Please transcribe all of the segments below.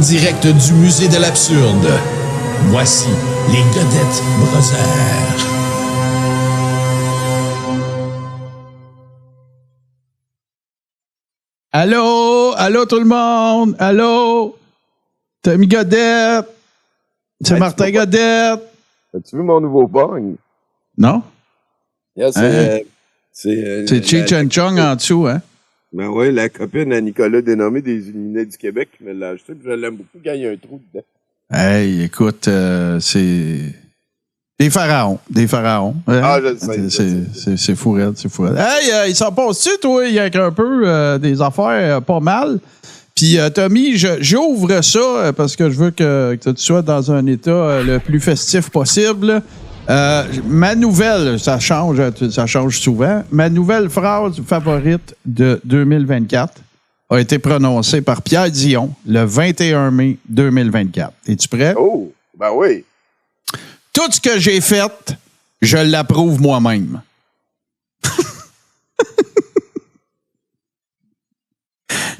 direct du musée de l'absurde. Voici les Godette Brothers. Allô? Allô tout le monde? Allô? Tommy Godette? C'est Martin Godette? As-tu vu mon nouveau bong? Non? Yeah, c'est Cheech and Chong en dessous, hein? Ben oui, la copine à Nicolas dénommé des Illuminés du Québec qui me l'a acheté, puis je l'aime beaucoup quand il y a un trou dedans. Hey, écoute, c'est des pharaons. Hein? Ah, je sais. C'est fou raide, c'est fou raide. Hey, il s'en passe-tu, toi? Il y a un peu des affaires pas mal. Puis, Tommy, j'ouvre ça parce que je veux que tu sois dans un état le plus festif possible. Ma nouvelle, ça change souvent. Ma nouvelle phrase favorite de 2024 a été prononcée par Pierre Dion le 21 mai 2024. Es-tu prêt? Oh, ben oui. Tout ce que j'ai fait, je l'approuve moi-même.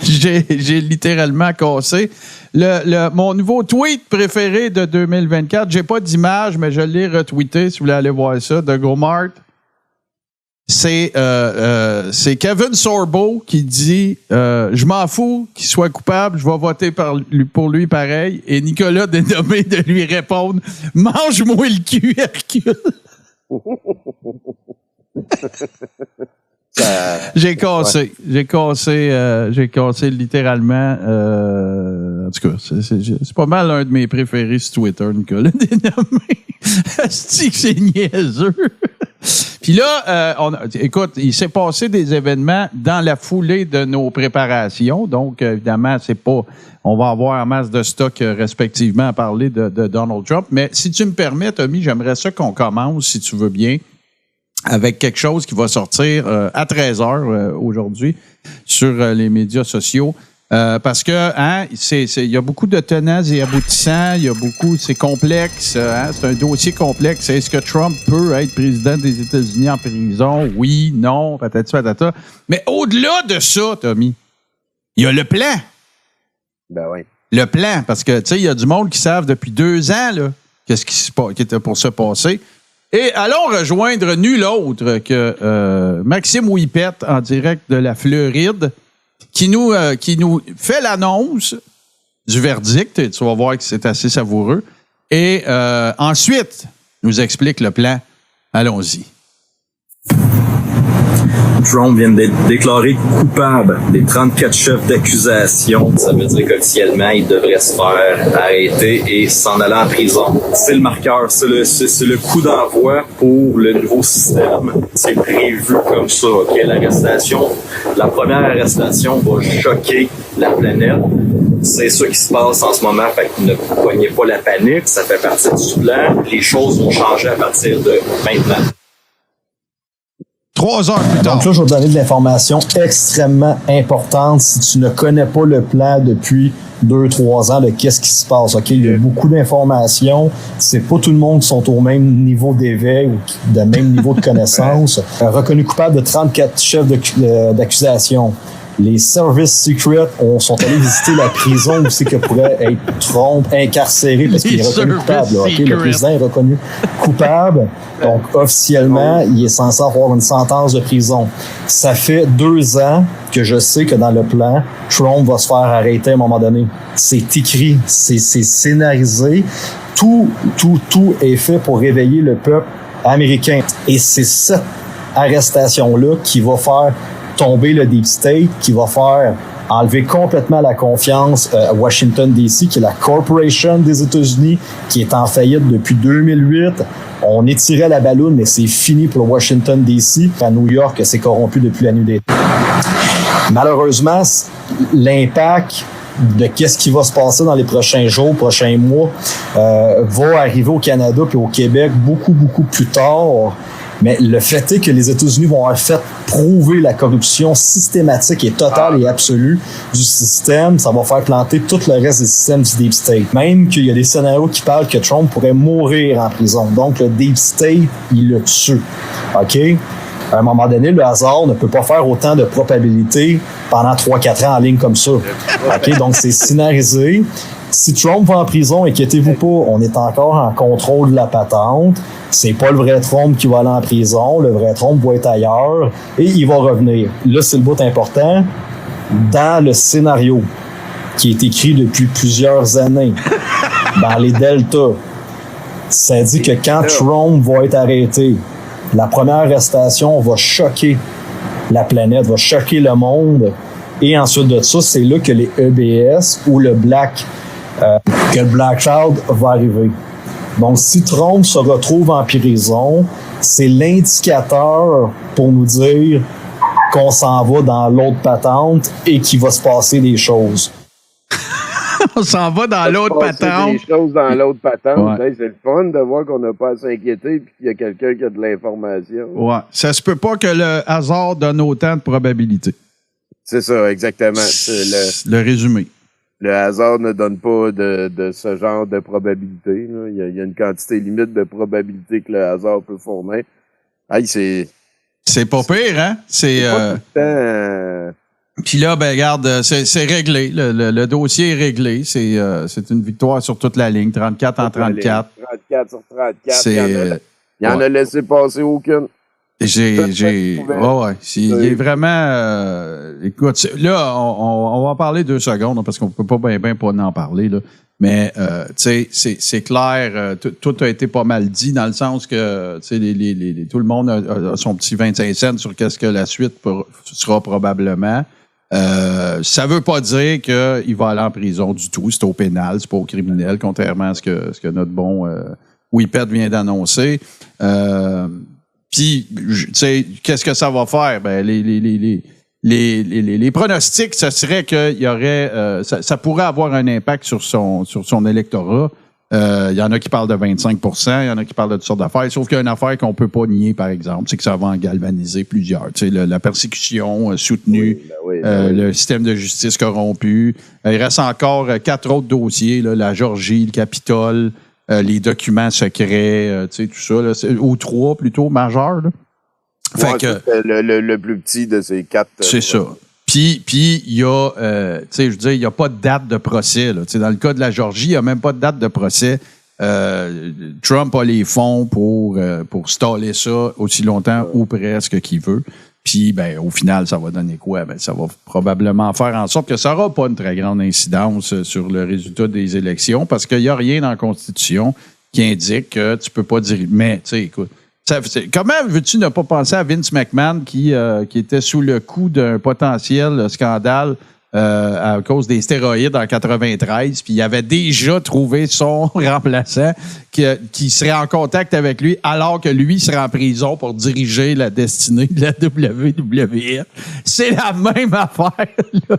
J'ai littéralement cassé. Mon nouveau tweet préféré de 2024, j'ai pas d'image, mais je l'ai retweeté si vous voulez aller voir ça, de GoMart. C'est Kevin Sorbo qui dit je m'en fous qu'il soit coupable, je vais voter pour lui pareil. Et Nicolas dénommé de lui répondre mange-moi le cul, Hercule. J'ai cassé littéralement. En tout cas, c'est pas mal un de mes préférés sur Twitter, Nicolas dénommé. C'est niaiseux. Puis là, écoute, il s'est passé des événements dans la foulée de nos préparations. Donc, évidemment, on va avoir en masse de stock respectivement à parler de Donald Trump. Mais si tu me permets, Tommy, j'aimerais ça qu'on commence, si tu veux bien, avec quelque chose qui va sortir à 13h aujourd'hui sur les médias sociaux. Parce que il y a beaucoup de tenants et aboutissants, c'est complexe, c'est un dossier complexe. Est-ce que Trump peut être président des États-Unis en prison? Oui, non, patati patata. Mais au-delà de ça, Tommy, il y a le plan. Ben oui. Le plan, parce que tu sais, il y a du monde qui savent depuis 2 ans là, qu'est-ce qui était pour se passer. Et allons rejoindre nul autre que Maxime Ouipette en direct de la Floride, qui nous fait l'annonce du verdict. Et tu vas voir que c'est assez savoureux. Et ensuite, nous explique le plan. Allons-y. Trump vient d'être déclaré coupable des 34 chefs d'accusation. Ça veut dire qu'officiellement, il devrait se faire arrêter et s'en aller en prison. C'est le marqueur, c'est le coup d'envoi pour le nouveau système. C'est prévu comme ça, OK? La première arrestation va choquer la planète. C'est ça qui se passe en ce moment, fait que ne poignez pas la panique, ça fait partie du plan. Les choses vont changer à partir de maintenant. 3 heures plus tard. Donc là, je vais te donner de l'information extrêmement importante si tu ne connais pas le plan depuis 2-3 ans de qu'est-ce qui se passe. OK? Il y a beaucoup d'informations. C'est pas tout le monde qui sont au même niveau d'éveil ou de même niveau de connaissance. Reconnu coupable de 34 chefs d'accusation. Les services secrets sont allés visiter la prison où c'est que pourrait être Trump incarcéré parce qu'il est reconnu coupable. Là, okay? Le président est reconnu coupable. Donc, officiellement, il est censé avoir une sentence de prison. Ça fait 2 ans que je sais que dans le plan, Trump va se faire arrêter à un moment donné. C'est écrit, c'est scénarisé. Tout est fait pour réveiller le peuple américain. Et c'est cette arrestation-là qui va faire tomber le Deep State, qui va faire enlever complètement la confiance à Washington, D.C., qui est la corporation des États-Unis, qui est en faillite depuis 2008. On étirait la balloune, mais c'est fini pour Washington, D.C. À New York, c'est corrompu depuis la nuit des temps. Malheureusement, l'impact de qu'est-ce qui va se passer dans les prochains jours, prochains mois, va arriver au Canada puis au Québec beaucoup plus tard. Mais le fait est que les États-Unis vont avoir fait prouver la corruption systématique et totale et absolue du système. Ça va faire planter tout le reste des systèmes du Deep State. Même qu'il y a des scénarios qui parlent que Trump pourrait mourir en prison. Donc, le Deep State, il le tue. OK? À un moment donné, le hasard ne peut pas faire autant de probabilités pendant 3-4 ans en ligne comme ça. OK? Donc, c'est scénarisé. Si Trump va en prison, inquiétez-vous pas, on est encore en contrôle de la patente. C'est pas le vrai Trump qui va aller en prison. Le vrai Trump va être ailleurs et il va revenir. Là, c'est le bout important. Dans le scénario qui est écrit depuis plusieurs années, dans les deltas, ça dit que quand Trump va être arrêté, la première arrestation va choquer la planète, va choquer le monde. Et ensuite de ça, c'est là que les EBS ou le que le blackout va arriver. Donc, si Trump se retrouve en prison, c'est l'indicateur pour nous dire qu'on s'en va dans l'autre patente et qu'il va se passer des choses. On s'en va dans l'autre patente. Des choses dans l'autre patente. Ouais. Hey, c'est le fun de voir qu'on n'a pas à s'inquiéter et qu'il y a quelqu'un qui a de l'information. Ouais. Ça se peut pas que le hasard donne autant de probabilités. C'est ça, exactement. C'est le résumé. Le hasard ne donne pas de ce genre de probabilité. Là. Il y a une quantité limite de probabilité que le hasard peut fournir. Hey, C'est pas pire, hein? C'est pas tout le temps, Puis là, ben regarde, c'est réglé. Le dossier est réglé. C'est une victoire sur toute la ligne. 34 en 34. 34 sur 34. C'est, il en a laissé passer aucune. Il est vraiment... écoute, là, on va en parler 2 secondes, parce qu'on peut pas bien pas en parler, là. Mais, tu sais, c'est clair, tout a été pas mal dit, dans le sens que, tu sais, tout le monde a son petit 25 cents sur qu'est-ce que la suite sera probablement. Ça veut pas dire qu'il va aller en prison du tout. C'est au pénal, c'est pas au criminel, contrairement à ce que notre bon Whippet vient d'annoncer. Puis, tu sais, qu'est-ce que ça va faire? Ben, les pronostics, ça serait qu'il y aurait, ça pourrait avoir un impact sur son électorat. Il y en a qui parlent de 25%, il y en a qui parlent de toutes sortes d'affaires. Sauf qu'il y a une affaire qu'on peut pas nier, par exemple, c'est que ça va en galvaniser plusieurs. Tu sais, la persécution soutenue, le système de justice corrompu. Il reste encore 4 autres dossiers, là, la Georgie, le Capitole, les documents secrets, tu sais, tout ça, là, ou 3 plutôt majeurs. Là. Fait que le plus petit de ces 4. C'est ça. Puis il y a, tu sais, je veux dire, il n'y a pas de date de procès. Là. Tu sais, dans le cas de la Georgie, il n'y a même pas de date de procès. Trump a les fonds pour staller ça aussi longtemps ou presque qu'il veut. Puis, ben, au final, ça va donner quoi? Ben, ça va probablement faire en sorte que ça n'aura pas une très grande incidence sur le résultat des élections parce qu'il n'y a rien dans la Constitution qui indique que tu peux pas dire. Mais, tu sais, écoute, comment veux-tu ne pas penser à Vince McMahon qui était sous le coup d'un potentiel scandale à cause des stéroïdes en 93, puis il avait déjà trouvé son remplaçant qui serait en contact avec lui alors que lui serait en prison pour diriger la destinée de la WWF. C'est la même affaire, là.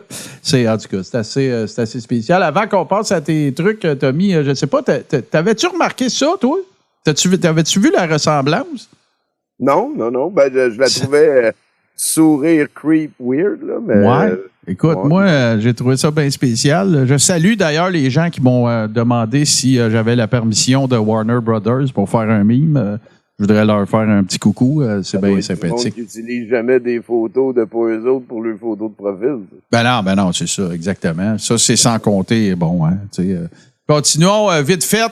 En tout cas, c'est assez spécial. Avant qu'on passe à tes trucs, Tommy, je sais pas, t'avais-tu remarqué ça, toi? T'avais-tu vu la ressemblance? Non. Ben, je la trouvais sourire creep weird, là, mais... Ouais. Écoute, moi, j'ai trouvé ça bien spécial. Je salue d'ailleurs les gens qui m'ont demandé si j'avais la permission de Warner Brothers pour faire un meme. Je voudrais leur faire un petit coucou. C'est bien sympathique. Ils n'utilisent jamais des photos de pas eux autres pour leurs photos de profil. Ben non, c'est ça, exactement. Ça, c'est sans compter. Bon, hein, continuons vite fait.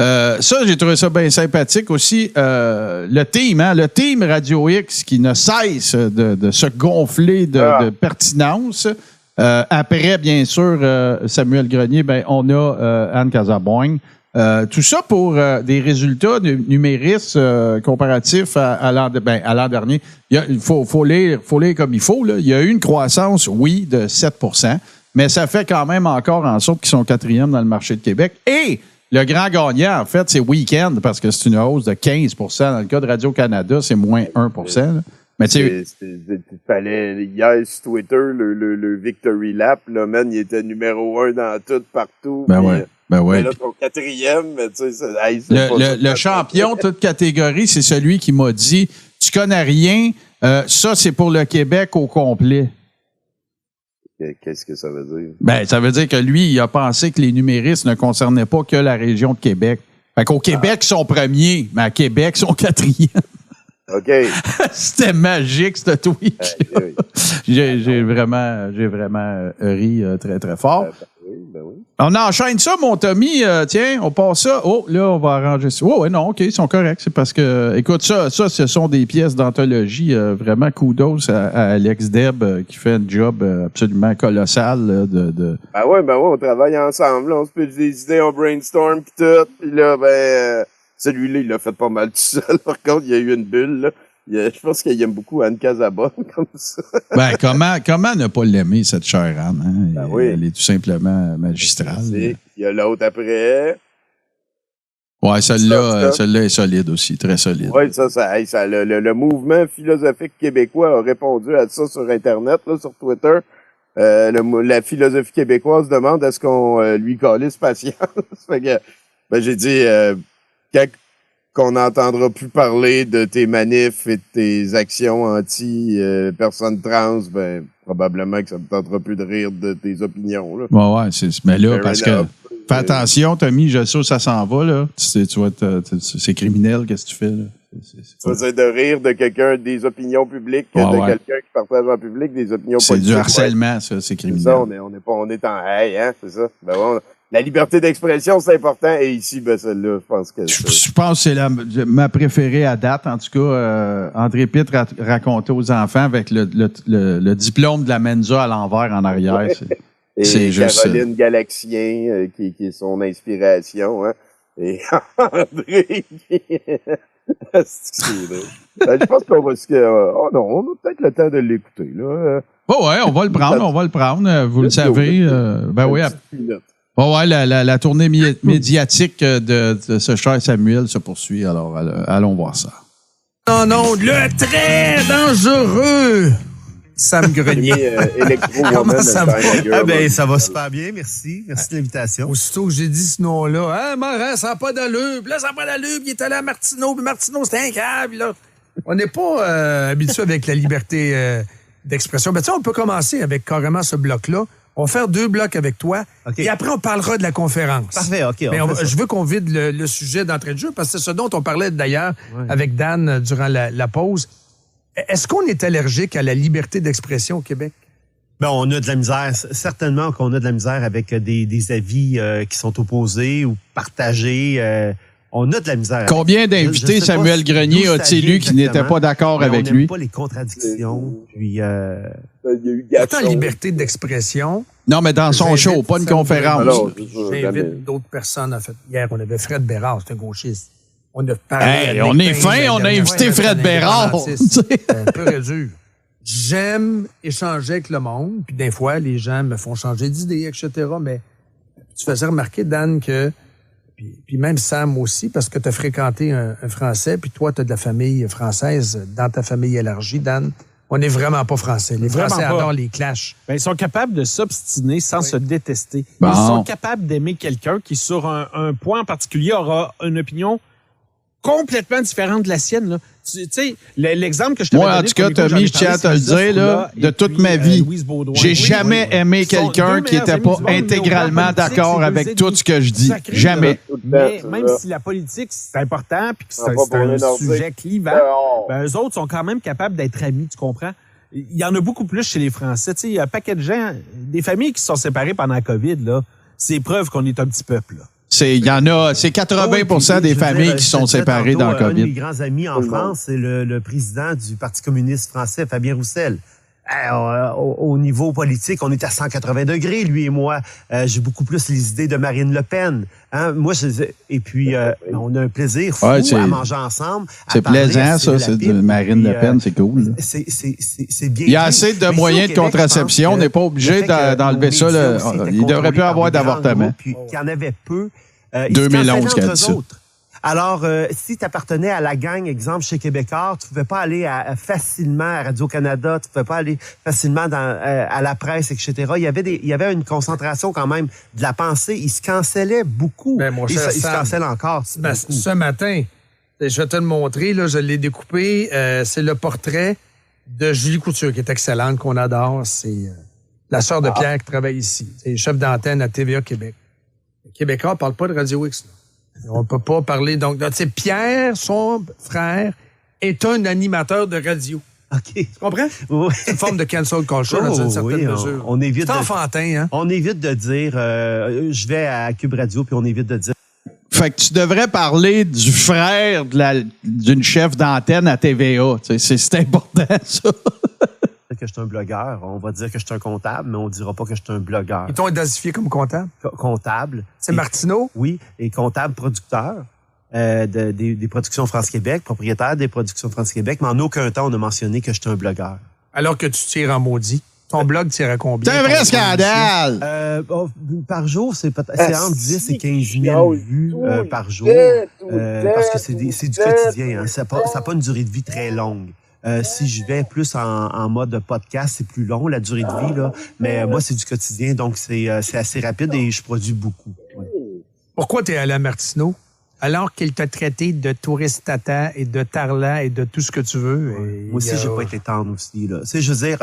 Ça, j'ai trouvé ça bien sympathique aussi. Le team Radio X qui ne cesse de se gonfler de pertinence. Après, bien sûr, Samuel Grenier, ben, on a Anne Casaboigne. Tout ça pour des résultats numéristes comparatifs à l'an dernier. Il faut lire comme il faut. Là. Il y a eu une croissance, oui, de 7%, mais ça fait quand même encore en sorte qu'ils sont 4e dans le marché de Québec. Et le grand gagnant, en fait, c'est Weekend, parce que c'est une hausse de 15%. Dans le cas de Radio-Canada, c'est moins 1%. Là. Mais tu sais... fallait, hier, sur Twitter, le Victory Lap, là, man, il était numéro 1 dans tout, partout. Ben ouais. Mais là, ton 4e, mais tu sais, le champion, toute catégorie, c'est celui qui m'a dit, tu connais rien, ça, c'est pour le Québec au complet. Qu'est-ce que ça veut dire? Ben, ça veut dire que lui, il a pensé que les numéristes ne concernaient pas que la région de Québec. Fait qu'au Québec, ils sont premiers, mais à Québec, ils sont 4e. OK. C'était magique, ce tweet. J'ai vraiment ri très, très fort. Ben oui. On enchaîne ça, mon Tommy. Tiens, on passe ça. Oh, là, on va arranger ça. Oh, ouais, non, OK, ils sont corrects. C'est parce que, écoute, ça, ce sont des pièces d'anthologie. Vraiment, kudos à Alex Deb qui fait un job absolument colossal. Ben ouais, on travaille ensemble. Là, on se pitch des idées, on brainstorm pis tout. Puis là, celui-là, il l'a fait pas mal tout seul. Par contre, il y a eu une bulle, là. Je pense qu'il aime beaucoup Anne Casabonne, comme ça. Comment ne pas l'aimer, cette chère Anne? Hein? Oui. Elle est tout simplement magistrale. Il y a l'autre après. Ouais, celle-là est solide aussi, très solide. Oui, le mouvement philosophique québécois a répondu à ça sur Internet, là, sur Twitter. La philosophie québécoise demande à ce qu'on lui calisse patience. Fait que, j'ai dit, qu'on n'entendra plus parler de tes manifs et de tes actions anti-personnes trans, probablement que ça ne me tentera plus de rire de tes opinions. Là. Ouais, mais là, parce que fais attention, Tommy, je sais où ça s'en va, là. C'est criminel, qu'est-ce que tu fais, là? Tu vas dire de rire de quelqu'un des opinions publiques, quelqu'un qui partage en public des opinions politiques. C'est du harcèlement, ça, c'est criminel. C'est ça, on est en hey, hein, c'est ça. La liberté d'expression, c'est important. Et ici, celle-là, je pense que... Je pense que c'est ma préférée à date. En tout cas, André Pitt racontait aux enfants avec le diplôme de la Mensa à l'envers en arrière. Ouais. C'est juste... Caroline Galaxien, qui est son inspiration. Hein. Et André... je pense qu'on va... on a peut-être le temps de l'écouter. Là. On va le prendre. Vous le savez. Oui, ouais, la tournée médiatique de ce cher Samuel se poursuit. Alors, allons voir ça. Non, le très dangereux Sam Grenier. Comment ça va? Ça va super bien, merci. Merci de l'invitation. Aussitôt que j'ai dit ce nom-là, Morin, ça n'a pas d'allure. Puis là, ça n'a pas d'allure. Puis il est allé à Martineau. Puis Martineau, c'était un câble. Là. On n'est pas habitué avec la liberté d'expression. Mais tu sais, on peut commencer avec carrément ce bloc-là. On va faire 2 blocs avec toi. Okay. Et après, on parlera de la conférence. Parfait, OK. Mais je veux qu'on vide le sujet d'entrée de jeu parce que c'est ce dont on parlait d'ailleurs avec Dan durant la pause. Est-ce qu'on est allergique à la liberté d'expression au Québec? On a de la misère. Certainement qu'on a de la misère avec des avis qui sont opposés ou partagés. On a de la misère. Combien d'invités Samuel Grenier a-t-il eu qui n'étaient pas d'accord avec lui? On n'aime pas les contradictions. Puis, il y a eu pourtant, liberté d'expression. Non, mais dans son show, pas une conférence. J'invite d'autres personnes. En fait, hier, on avait Fred Bérard, c'est un gauchiste. On a parlé. On est fin, on a invité Fred Bérard. C'est un peu réduit. J'aime échanger avec le monde. Puis des fois, les gens me font changer d'idée, etc. Mais tu faisais remarquer, Dan, que puis même Sam aussi, parce que tu as fréquenté un Français, puis toi, tu as de la famille française dans ta famille élargie, Dan. On n'est vraiment pas français. Les Français adorent les clashs. Ils sont capables de s'obstiner sans se détester. Ils sont capables d'aimer quelqu'un qui, sur un point en particulier, aura une opinion complètement différente de la sienne. Là. Tu sais, l'exemple que je t'avais donné... Moi, en tout cas, Tommy, je tiens à te le dire, là, de toute ma vie, j'ai jamais aimé quelqu'un qui n'était pas intégralement d'accord avec tout ce que je dis. Jamais. Mais même si la politique, c'est important puis que c'est un sujet clivant, eux autres sont quand même capables d'être amis, tu comprends? Il y en a beaucoup plus chez les Français. Tu sais, il y a un paquet de gens, des familles qui se sont séparées pendant la COVID, là, c'est preuve qu'on est un petit peuple, là. Il y en a, c'est 80% des familles qui sont séparées dans le COVID. Un de mes grands amis en France, c'est le président du Parti communiste français, Fabien Roussel. Au niveau politique, on est à 180 degrés, lui et moi. J'ai beaucoup plus les idées de Marine Le Pen. Hein? Moi, et puis, on a un plaisir fou à manger ensemble. C'est plaisant, ça. C'est de Marine Le Pen, c'est cool. C'est bien. Il y a assez de moyens de contraception. On n'est pas obligé d'enlever ça. Il devrait plus avoir d'avortement. Puis qu'il y en avait peu. 2011, qu'elle a dit ça. Alors, si tu appartenais à la gang, exemple, chez Québécois, tu pouvais pas aller facilement à Radio-Canada, tu pouvais pas aller facilement à la presse, etc. Il y avait une concentration quand même de la pensée. Ils se cancellaient beaucoup. Ils se cancellent encore. Ce matin, je vais te le montrer, là, je l'ai découpé. C'est le portrait de Julie Couture, qui est excellente, qu'on adore. C'est la sœur de Pierre qui travaille ici. C'est chef d'antenne à TVA Québec. Les Québécois ne parlent pas de Radio X, là. On peut pas parler. Donc, tu sais, Pierre, son frère, est un animateur de radio. OK. Tu comprends? Oui. C'est une forme de cancel culture dans une certaine mesure. On évite c'est enfantin, hein? On évite de dire je vais à Cube Radio, puis on évite de dire. Fait que tu devrais parler du frère d'une chef d'antenne à TVA. C'est important, ça. Que je suis un blogueur. On va dire que je suis un comptable, mais on dira pas que je suis un blogueur. Ils t'ont identifié comme comptable? Comptable. C'est Martineau? Oui, et comptable producteur des productions France-Québec, propriétaire des productions France-Québec, mais en aucun temps on a mentionné que je suis un blogueur. Alors que tu tires en maudit. Ton blog tire à combien? C'est un vrai scandale! Par jour, c'est entre 10 et 15 000 vues par jour. Parce que c'est du quotidien. Hein. Ça n'a pas une durée de vie très longue. Si je vais plus en mode podcast, c'est plus long, la durée de vie, là. Mais moi, c'est du quotidien, donc c'est assez rapide et je produis beaucoup. Ouais. Pourquoi tu es allé à Martineau? Alors qu'il t'a traité de touriste tata et de tarlat et de tout ce que tu veux. Et moi aussi, j'ai pas été tendre aussi, là. Tu sais, je veux dire,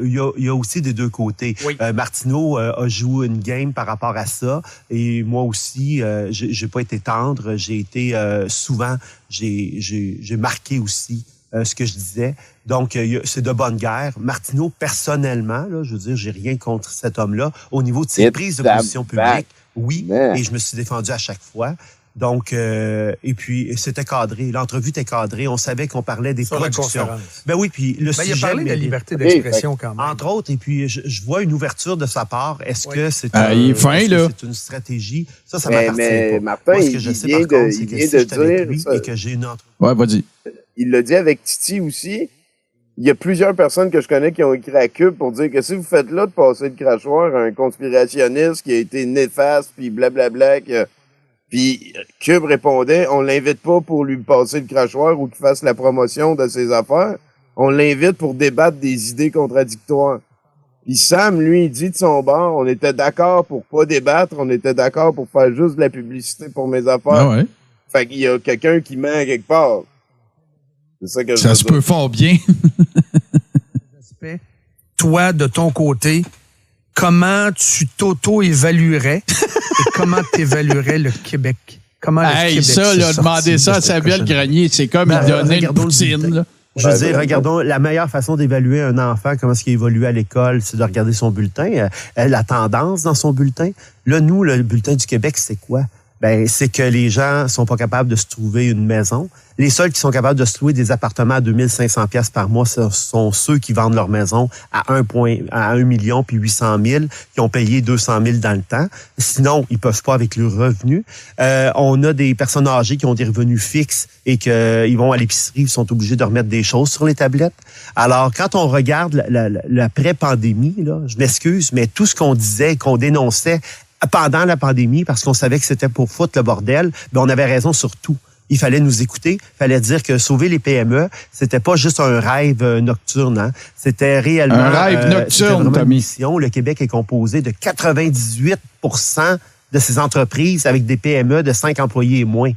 il y a aussi des deux côtés. Oui. Martineau a joué une game par rapport à ça. Et moi aussi, j'ai pas été tendre. J'ai été souvent, j'ai marqué aussi ce que je disais. Donc, c'est de bonne guerre. Martineau, personnellement, là, je veux dire, j'ai rien contre cet homme-là. Au niveau de ses prises de position publique, oui, et je me suis défendu à chaque fois. Donc, et puis, c'était cadré. L'entrevue était cadrée. On savait qu'on parlait des productions. Ben oui, puis le sujet... Il a parlé de la liberté d'expression quand même. Entre autres, et puis je vois une ouverture de sa part. Est-ce que c'est c'est une stratégie? Ça m'appartient pas. Martin, moi, ce que je sais, par contre, c'est que si je suis avec lui et que j'ai une entrevue... Ouais, vas-y. Il l'a dit avec Titi aussi. Il y a plusieurs personnes que je connais qui ont écrit à Cube pour dire que si vous faites là de passer le crachoir à un conspirationniste qui a été néfaste, puis blablabla, puis Cube répondait, on l'invite pas pour lui passer le crachoir ou qu'il fasse la promotion de ses affaires. On l'invite pour débattre des idées contradictoires. Puis Sam, lui, il dit de son bord, on était d'accord pour pas débattre, on était d'accord pour faire juste de la publicité pour mes affaires. Ah ouais. Fait qu'il y a quelqu'un qui ment quelque part. C'est ça que ça se peut fort bien. Toi, de ton côté, comment tu t'auto-évaluerais et comment t'évaluerais le Québec? Comment le Québec ça, là, demander ça à Samuel Grenier, c'est comme il donnait une poutine, là. Je veux dire, regardons, la meilleure façon d'évaluer un enfant, comment est-ce qu'il évolue à l'école, c'est de regarder son bulletin, la tendance dans son bulletin. Là, nous, le bulletin du Québec, c'est quoi? Ben, c'est que les gens sont pas capables de se trouver une maison. Les seuls qui sont capables de se louer des appartements à 2500 pièces par mois, ce sont ceux qui vendent leur maison à 1 million puis 800 000, qui ont payé 200 000 dans le temps. Sinon, ils peuvent pas avec leurs revenus. On a des personnes âgées qui ont des revenus fixes et qu'ils vont à l'épicerie, ils sont obligés de remettre des choses sur les tablettes. Alors, quand on regarde la pré-pandémie, là, je m'excuse, mais tout ce qu'on disait, qu'on dénonçait pendant la pandémie, parce qu'on savait que c'était pour foutre le bordel, ben on avait raison sur tout. Il fallait nous écouter, il fallait dire que sauver les PME, c'était pas juste un rêve nocturne, hein. C'était réellement un rêve nocturne, Tommy. Le Québec est composé de 98% de ces entreprises avec des PME de 5 employés et moins.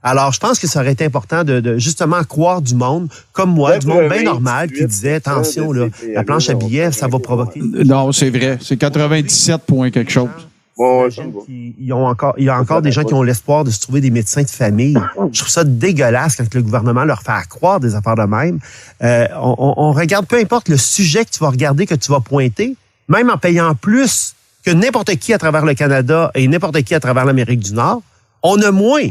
Alors, je pense que ça aurait été important de justement croire du monde, comme moi, du monde bien normal, qui disait, attention, là, la planche à billets, ça va provoquer... Non, c'est vrai. C'est 97 points quelque chose. Il y a encore des gens qui ont l'espoir de se trouver des médecins de famille. Je trouve ça dégueulasse quand le gouvernement leur fait croire des affaires de même. On regarde, peu importe le sujet que tu vas regarder, que tu vas pointer, même en payant plus que n'importe qui à travers le Canada et n'importe qui à travers l'Amérique du Nord, on a moins.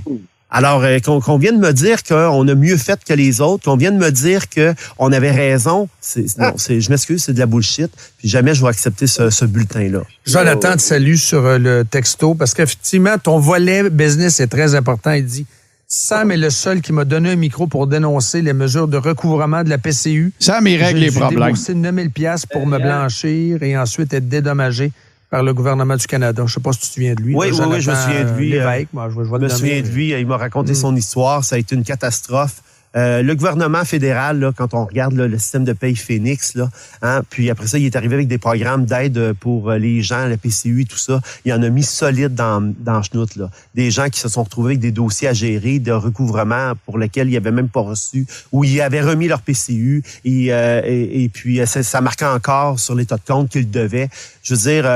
Alors, qu'on vienne me dire qu'on a mieux fait que les autres, qu'on vienne me dire qu'on avait raison, je m'excuse, c'est de la bullshit. Puis jamais je vais accepter ce bulletin-là. Jonathan te salue sur le texto parce qu'effectivement, ton volet business est très important. Il dit, Sam est le seul qui m'a donné un micro pour dénoncer les mesures de recouvrement de la PCU. Sam, il règle les problèmes. J'ai déboursé 9 000 $ pour me blanchir et ensuite être dédommagé par le gouvernement du Canada. Je sais pas si tu te souviens de lui. Oui, oui, je me souviens de lui. L'évêque, je me souviens de lui. Il m'a raconté son histoire. Ça a été une catastrophe. Le gouvernement fédéral, là, quand on regarde là, le système de paye Phoenix, là, hein, puis après ça, il est arrivé avec des programmes d'aide pour les gens, la PCU et tout ça. Il en a mis solide dans chenoute, là. Des gens qui se sont retrouvés avec des dossiers à gérer, de recouvrement pour lesquels ils n'avaient même pas reçu, ou ils avaient remis leur PCU et puis ça marquait encore sur l'état de compte qu'ils devaient. Je veux dire,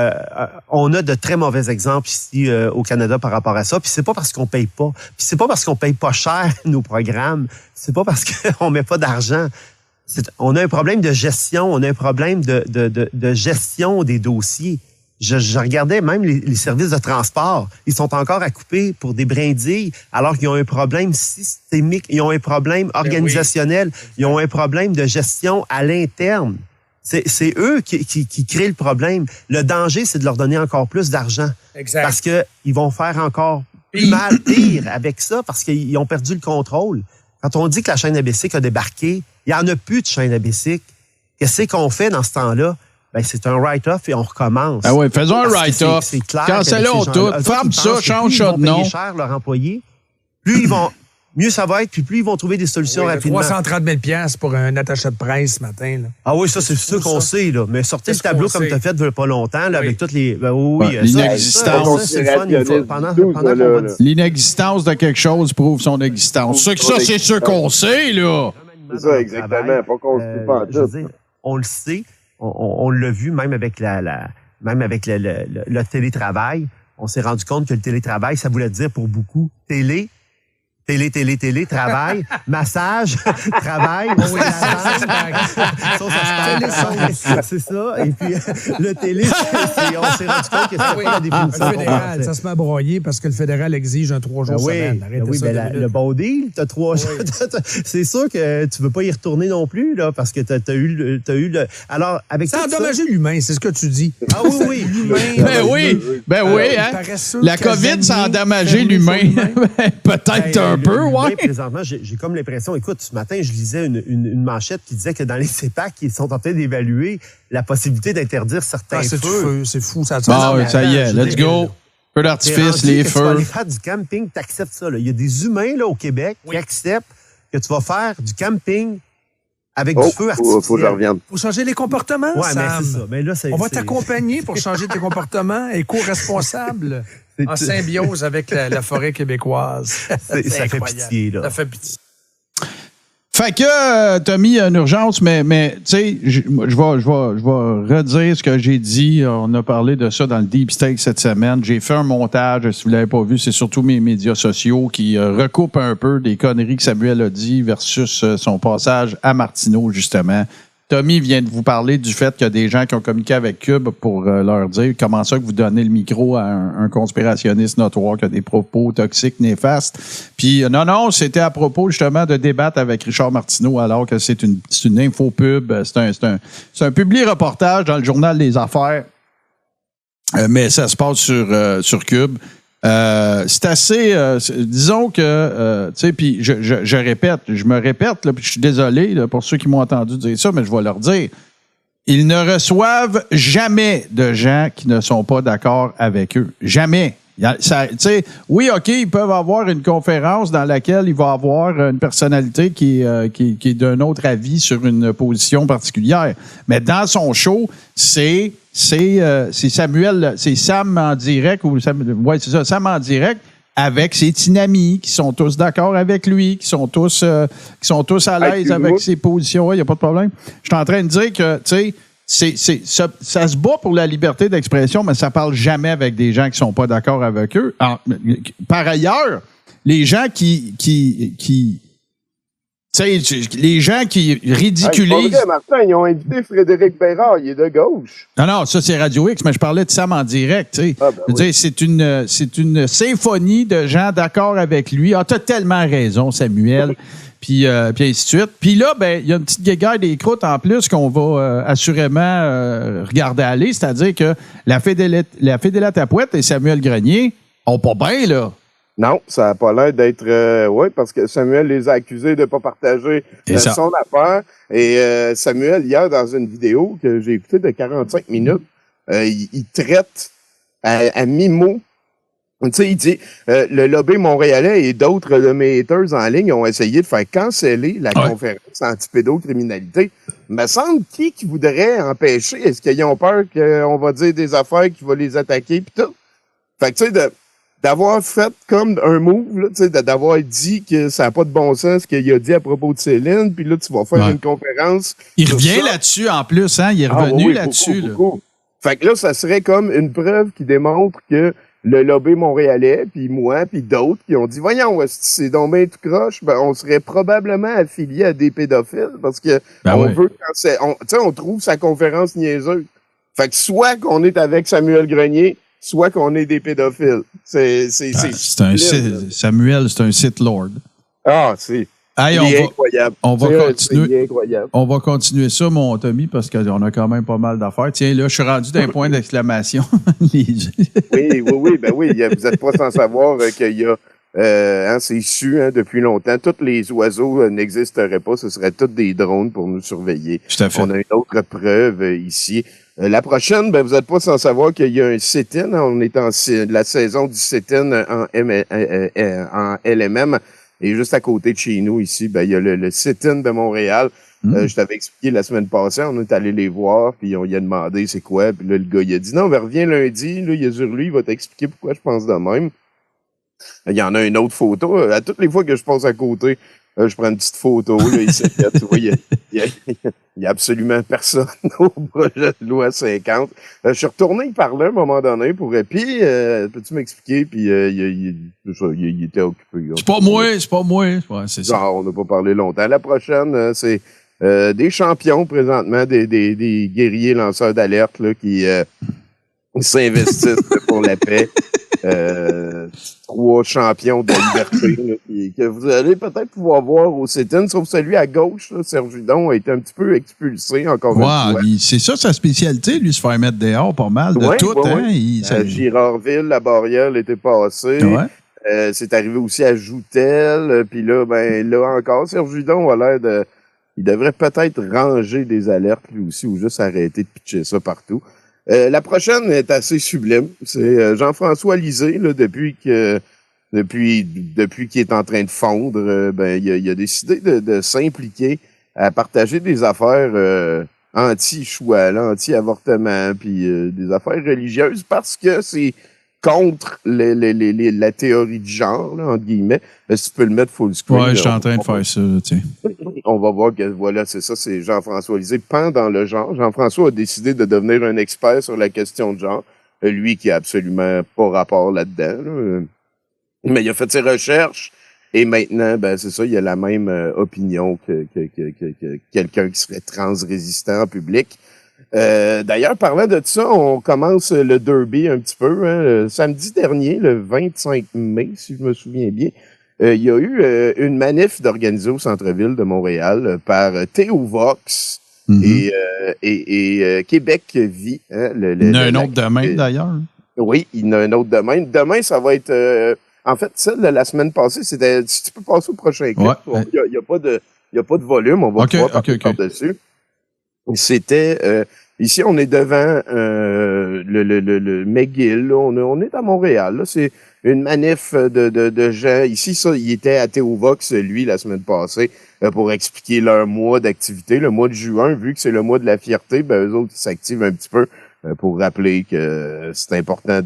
on a de très mauvais exemples ici au Canada par rapport à ça. Puis c'est pas parce qu'on paye pas. Puis c'est pas parce qu'on paye pas cher nos programmes. C'est pas parce qu'on met pas d'argent. on a un problème de gestion, on a un problème de gestion des dossiers. Je regardais même les services de transport. Ils sont encore à couper pour des brindilles alors qu'ils ont un problème systémique, ils ont un problème organisationnel, ils ont un problème de gestion à l'interne. C'est eux qui créent le problème. Le danger, c'est de leur donner encore plus d'argent. Exact. Parce que ils vont faire encore pire avec ça parce qu'ils ont perdu le contrôle. Quand on dit que la chaîne à bicycle a débarqué, il n'y en a plus de chaîne à bicycle. Qu'est-ce qu'on fait dans ce temps-là? Ben, c'est un write-off et on recommence. Ah oui, faisons un write-off. C'est clair. Cancellons tout. Ferme ça, change ça de nom. Plus ils vont payer cher leurs employés, plus ils vont, mieux ça va être, puis plus ils vont trouver des solutions rapidement. 330 000 $, pour un attaché de presse ce matin. Là. Ah oui, ça, c'est sûr qu'on sait, là. Mais sortez le tableau comme tu as fait il n'y a pas longtemps, là, avec toutes les. L'inexistence. C'est le fun. Pendant L'inexistence de quelque chose prouve son existence. Ça, c'est sûr qu'on sait, là. C'est ça, exactement. Pas qu'on se pas en tout. On le sait. On l'a vu même avec le télétravail. On s'est rendu compte que le télétravail, ça voulait dire pour beaucoup télé, travail, massage, travail, c'est ça. Et puis, le télé, on s'est rendu compte que c'est pas la définition. Le fédéral, ça se met à broyer parce que le fédéral exige un 3 jours semaine. Oui, mais le bon deal, t'as 3 jours. C'est sûr que tu veux pas y retourner non plus, là, parce que t'as eu le... Alors, avec ça a endommagé l'humain, c'est ce que tu dis. Ah oui, l'humain. Ben oui, hein. La COVID, ça a endommagé l'humain. Peut-être un peu, ouais. Présentement, j'ai comme l'impression, écoute, ce matin, je lisais une manchette qui disait que dans les CEPAC, ils sont en train d'évaluer la possibilité d'interdire certains feux. C'est fou, ça. Ça y est, let's go. Feu d'artifice, les feux. Tu vas aller faire du camping, tu acceptes ça. Là. Il y a des humains là, au Québec qui acceptent que tu vas faire du camping avec du feu artificiel. Faut que je revienne. Faut changer les comportements, ouais, Sam. Mais c'est ça. Mais là, on va t'accompagner pour changer tes comportements éco-responsable en symbiose avec la forêt québécoise. Ça fait pitié, là. Ça fait pitié. Fait que t'as mis une urgence, mais tu sais, je vais redire ce que j'ai dit. On a parlé de ça dans le Deep State cette semaine. J'ai fait un montage, si vous l'avez pas vu, c'est surtout mes médias sociaux qui recoupent un peu des conneries que Samuel a dit versus son passage à Martineau, justement. Tommy vient de vous parler du fait qu'il y a des gens qui ont communiqué avec Cube pour leur dire comment ça que vous donnez le micro à un conspirationniste notoire qui a des propos toxiques, néfastes. Puis non, c'était à propos justement de débattre avec Richard Martineau alors que c'est une infopub, c'est un publi-reportage dans le journal des affaires, mais ça se passe sur Cube. C'est assez, disons que, tu sais, puis je me répète, là, puis je suis désolé là, pour ceux qui m'ont entendu dire ça, mais je vais leur dire, ils ne reçoivent jamais de gens qui ne sont pas d'accord avec eux. Jamais. Oui, OK, ils peuvent avoir une conférence dans laquelle il va avoir une personnalité qui est d'un autre avis sur une position particulière. Mais dans son show, c'est Samuel, c'est Sam en direct, c'est ça, Sam en direct, avec ses tinamis qui sont tous d'accord avec lui, qui sont tous à l'aise avec ses positions. Il n'y a pas de problème. Je suis en train de dire que, tu sais, ça se bat pour la liberté d'expression, mais ça parle jamais avec des gens qui sont pas d'accord avec eux. Par ailleurs, les gens qui les gens qui ridiculisent... Pas vrai, Martin, ils ont invité Frédéric Bérard, il est de gauche. Non, ça c'est Radio X, mais je parlais de Sam en direct. C'est une symphonie de gens d'accord avec lui. Ah, t'as tellement raison, Samuel. Puis ainsi de suite. Puis là, il y a une petite guéguerre des croûtes en plus qu'on va assurément regarder aller, c'est-à-dire que la Fédélate Tapouette et Samuel Grenier ont pas bien, là. Non, ça n'a pas l'air d'être... oui, parce que Samuel les a accusés de ne pas partager son affaire. Et Samuel, hier, dans une vidéo que j'ai écoutée de 45 minutes, il traite à mi-mot. Tu sais, il dit, le lobby montréalais et d'autres de mes haters en ligne ont essayé de faire canceller la conférence anti-pédocriminalité. Il me semble qui voudrait empêcher? Est-ce qu'ils ont peur qu'on va dire des affaires qui vont les attaquer pis tout? Fait que tu sais, d'avoir fait comme un move, là, tu sais, d'avoir dit que ça n'a pas de bon sens ce qu'il a dit à propos de Céline, puis là, tu vas faire une conférence. Il revient là-dessus en plus, hein? Il est revenu là-dessus. Beaucoup. Fait que là, ça serait comme une preuve qui démontre que le lobby montréalais, puis moi, puis d'autres qui ont dit, voyons, c'est donc bien tout croche, ben, on serait probablement affilié à des pédophiles parce que on trouve sa conférence niaiseuse. Fait que soit qu'on est avec Samuel Grenier, soit qu'on est des pédophiles. Samuel, c'est un Sith Lord. Ah, c'est... Hey, incroyable. On va continuer ça, mon Tommy, parce qu'on a quand même pas mal d'affaires. Tiens, là, je suis rendu d'un point d'exclamation. Oui. Ben oui, vous n'êtes pas sans savoir qu'il y a... c'est su depuis longtemps. Tous les oiseaux n'existeraient pas. Ce seraient tous des drones pour nous surveiller. Tout à fait. On a une autre preuve ici. La prochaine, ben, vous n'êtes pas sans savoir qu'il y a un sit-in. On est en la saison du sit-in en LMM. Et juste à côté de chez nous, ici, ben, il y a le sit-in de Montréal. Je t'avais expliqué la semaine passée, on est allé les voir, puis on y a demandé c'est quoi. Puis là, le gars, il a dit non, ben, reviens lundi. Là, il a sur lui, il va t'expliquer pourquoi je pense de même. Il y en a une autre photo. À toutes les fois que je passe à côté, je prends une petite photo. Là, ici, tu vois, il y a absolument personne au projet de loi 50. Je suis retourné y parler à un moment donné pour... Puis, peux-tu m'expliquer? Puis, il était occupé. C'est pas moi. Ouais, c'est ça. Non, on n'a pas parlé longtemps. La prochaine, c'est des champions présentement, des guerriers lanceurs d'alerte là, qui s'investissent pour la paix. 3 champions de liberté là, que vous allez peut-être pouvoir voir au sit-in, sauf celui à gauche, là, Serge Hudon a été un petit peu expulsé encore une fois. C'est ça sa spécialité, lui, se faire mettre dehors pas mal de tout. Girardville, la barrière l'était passé. Ouais. C'est arrivé aussi à Joutel. Puis là, là encore, Serge Hudon a l'air de... Il devrait peut-être ranger des alertes lui aussi ou juste arrêter de pitcher ça partout. La prochaine est assez sublime. C'est Jean-François Lisée, là, depuis qu'il est en train de fondre, il a décidé de s'impliquer à partager des affaires anti-choix, anti-avortement, puis des affaires religieuses parce que c'est contre la théorie du genre, là, entre guillemets. Si tu peux le mettre full screen. Ouais, je suis en train de faire ça, tiens. On va voir que, voilà, c'est ça, c'est Jean-François Lisée. Pendant le genre, Jean-François a décidé de devenir un expert sur la question de genre. Lui qui a absolument pas rapport là-dedans, là. Mais il a fait ses recherches et maintenant, c'est ça, il a la même opinion que quelqu'un qui serait transrésistant en public. D'ailleurs, parlant de ça, on commence le derby un petit peu. Hein. Samedi dernier, le 25 mai, si je me souviens bien, il y a eu une manif d'organiser au centre-ville de Montréal par Théo Vox et Québec Vie. Hein, il y en a un autre demain, d'ailleurs. Oui, il y en a un autre demain. Demain, ça va être... en fait, celle de la semaine passée, c'était... Si tu peux passer au prochain clip, il n'y a pas de volume, on va pouvoir passer par-dessus. C'était... ici, on est devant le McGill. Là. On est à Montréal. Là. C'est une manif de gens. Ici, ça, il était à Théovox, lui, la semaine passée, pour expliquer leur mois d'activité. Le mois de juin, vu que c'est le mois de la fierté, eux autres, ils s'activent un petit peu pour rappeler que c'est important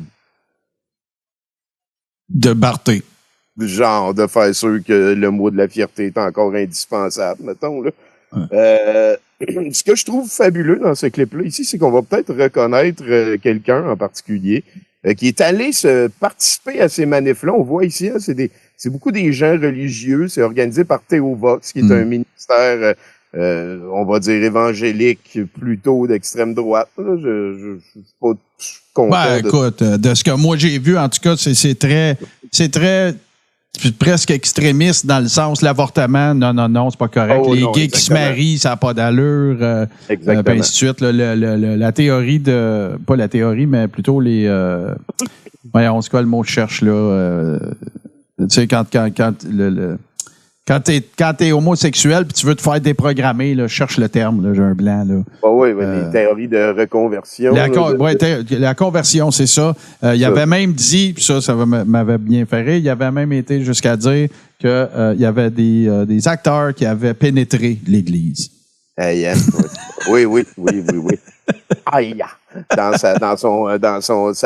de barter. Genre, de faire sûr que le mois de la fierté est encore indispensable, mettons, là. Ce que je trouve fabuleux dans ce clip-là ici, c'est qu'on va peut-être reconnaître quelqu'un en particulier qui est allé se participer à ces manifs-là. On voit ici, hein, c'est beaucoup des gens religieux. C'est organisé par Théo Vox, qui est un ministère, on va dire, évangélique, plutôt d'extrême droite. Là. Je suis pas content. Écoute, de ce que moi j'ai vu, en tout cas, c'est très presque extrémiste dans le sens l'avortement, non, c'est pas correct. Les gays qui se marient, ça n'a pas d'allure. Exactement. Ainsi de suite. La théorie de... Pas la théorie, mais plutôt les... voyons, c'est quoi le mot que je cherche, là? Tu sais, quand t'es homosexuel puis tu veux te faire déprogrammer, là, cherche le terme, là, j'ai un blanc, là. Les théories de reconversion. La conversion, c'est ça. Il avait même dit, puis ça m'avait bien fait rire, il avait même été jusqu'à dire que il y avait des acteurs qui avaient pénétré l'Église. Oui. Aïe, dans sa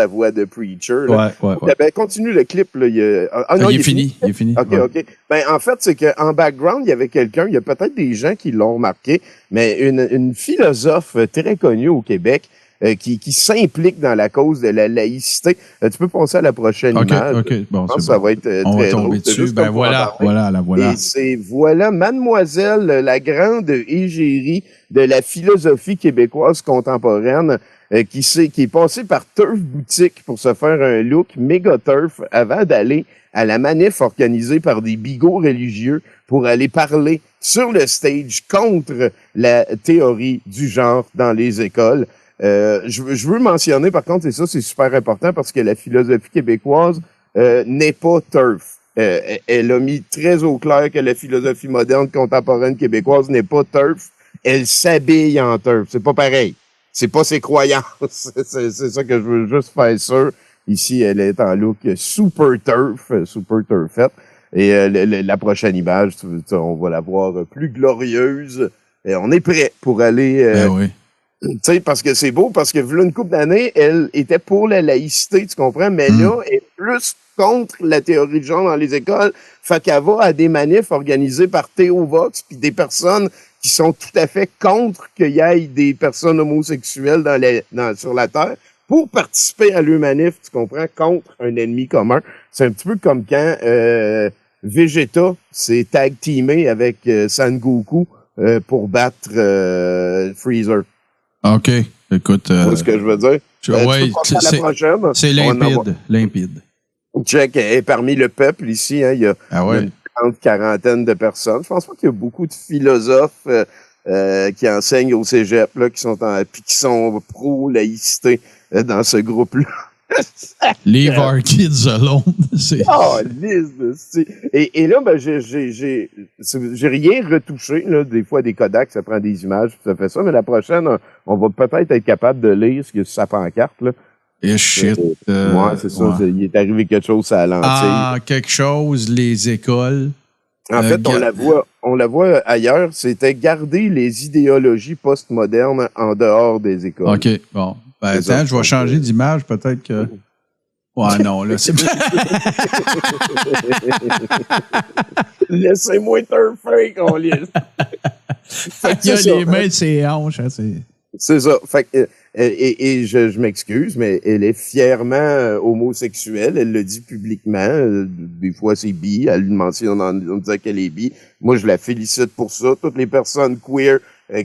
voix de preacher. Là. Ouais. Continue le clip. Là, il est fini. OK. En fait, c'est qu'en background, il y avait quelqu'un, il y a peut-être des gens qui l'ont remarqué, mais une philosophe très connue au Québec, qui s'implique dans la cause de la laïcité. Tu peux passer à la prochaine image. OK, bon, je pense que ça va être on très va tomber drôle. dessus. Ben voilà. Et c'est, Mademoiselle, la grande égérie de la philosophie québécoise contemporaine, qui est passée par Turf Boutique pour se faire un look méga turf avant d'aller à la manif organisée par des bigots religieux pour aller parler sur le stage contre la théorie du genre dans les écoles. Je veux mentionner, par contre, et ça c'est super important parce que la philosophie québécoise n'est pas turf. Elle a mis très au clair que la philosophie moderne contemporaine québécoise n'est pas turf. Elle s'habille en turf. C'est pas pareil. C'est pas ses croyances. C'est ça que je veux juste faire sûr. Ici, elle est en look super turfette. Et la prochaine image, on va la voir plus glorieuse. Et on est prêt pour aller... oui. Tu sais, parce que c'est beau, parce que voilà une couple d'années, elle était pour la laïcité, tu comprends? Mais là, elle est plus contre la théorie de genre dans les écoles. Fait qu'elle va à des manifs organisés par Théo Vox, puis des personnes qui sont tout à fait contre qu'il y ait des personnes homosexuelles sur la Terre pour participer à leur manif, tu comprends, contre un ennemi commun. C'est un petit peu comme quand Vegeta s'est tag-teamé avec Sangoku pour battre Freezer. OK. Écoute. C'est ce que je veux dire. Oui, c'est limpide. Jack est parmi le peuple ici. Hein, il y a une quarantaine de personnes. Je pense pas qu'il y a beaucoup de philosophes qui enseignent au cégep, là, qui sont pro-laïcité dans ce groupe-là. Leave our kids alone. Et là, ben, j'ai rien retouché, là. Des fois, des Kodak, ça prend des images, ça fait ça. Mais la prochaine, on va peut-être être capable de lire ce que ça pancarte, là. Et shit. Ouais, c'est ça. Ouais. Il est arrivé quelque chose à la lentille. Quelque chose, les écoles. En fait, on la voit ailleurs. C'était garder les idéologies postmodernes en dehors des écoles. OK, bon. Ben, attends, je vais changer d'image, peut-être que... Ouais, non, là, c'est... Laissez-moi turfer qu'on lise. Il y a les mains de ses hanches. Hein, c'est ça. Fait que, et je m'excuse, mais elle est fièrement homosexuelle. Elle le dit publiquement. Des fois, c'est bi. Elle lui mentionne en disant qu'elle est bi. Moi, je la félicite pour ça. Toutes les personnes queer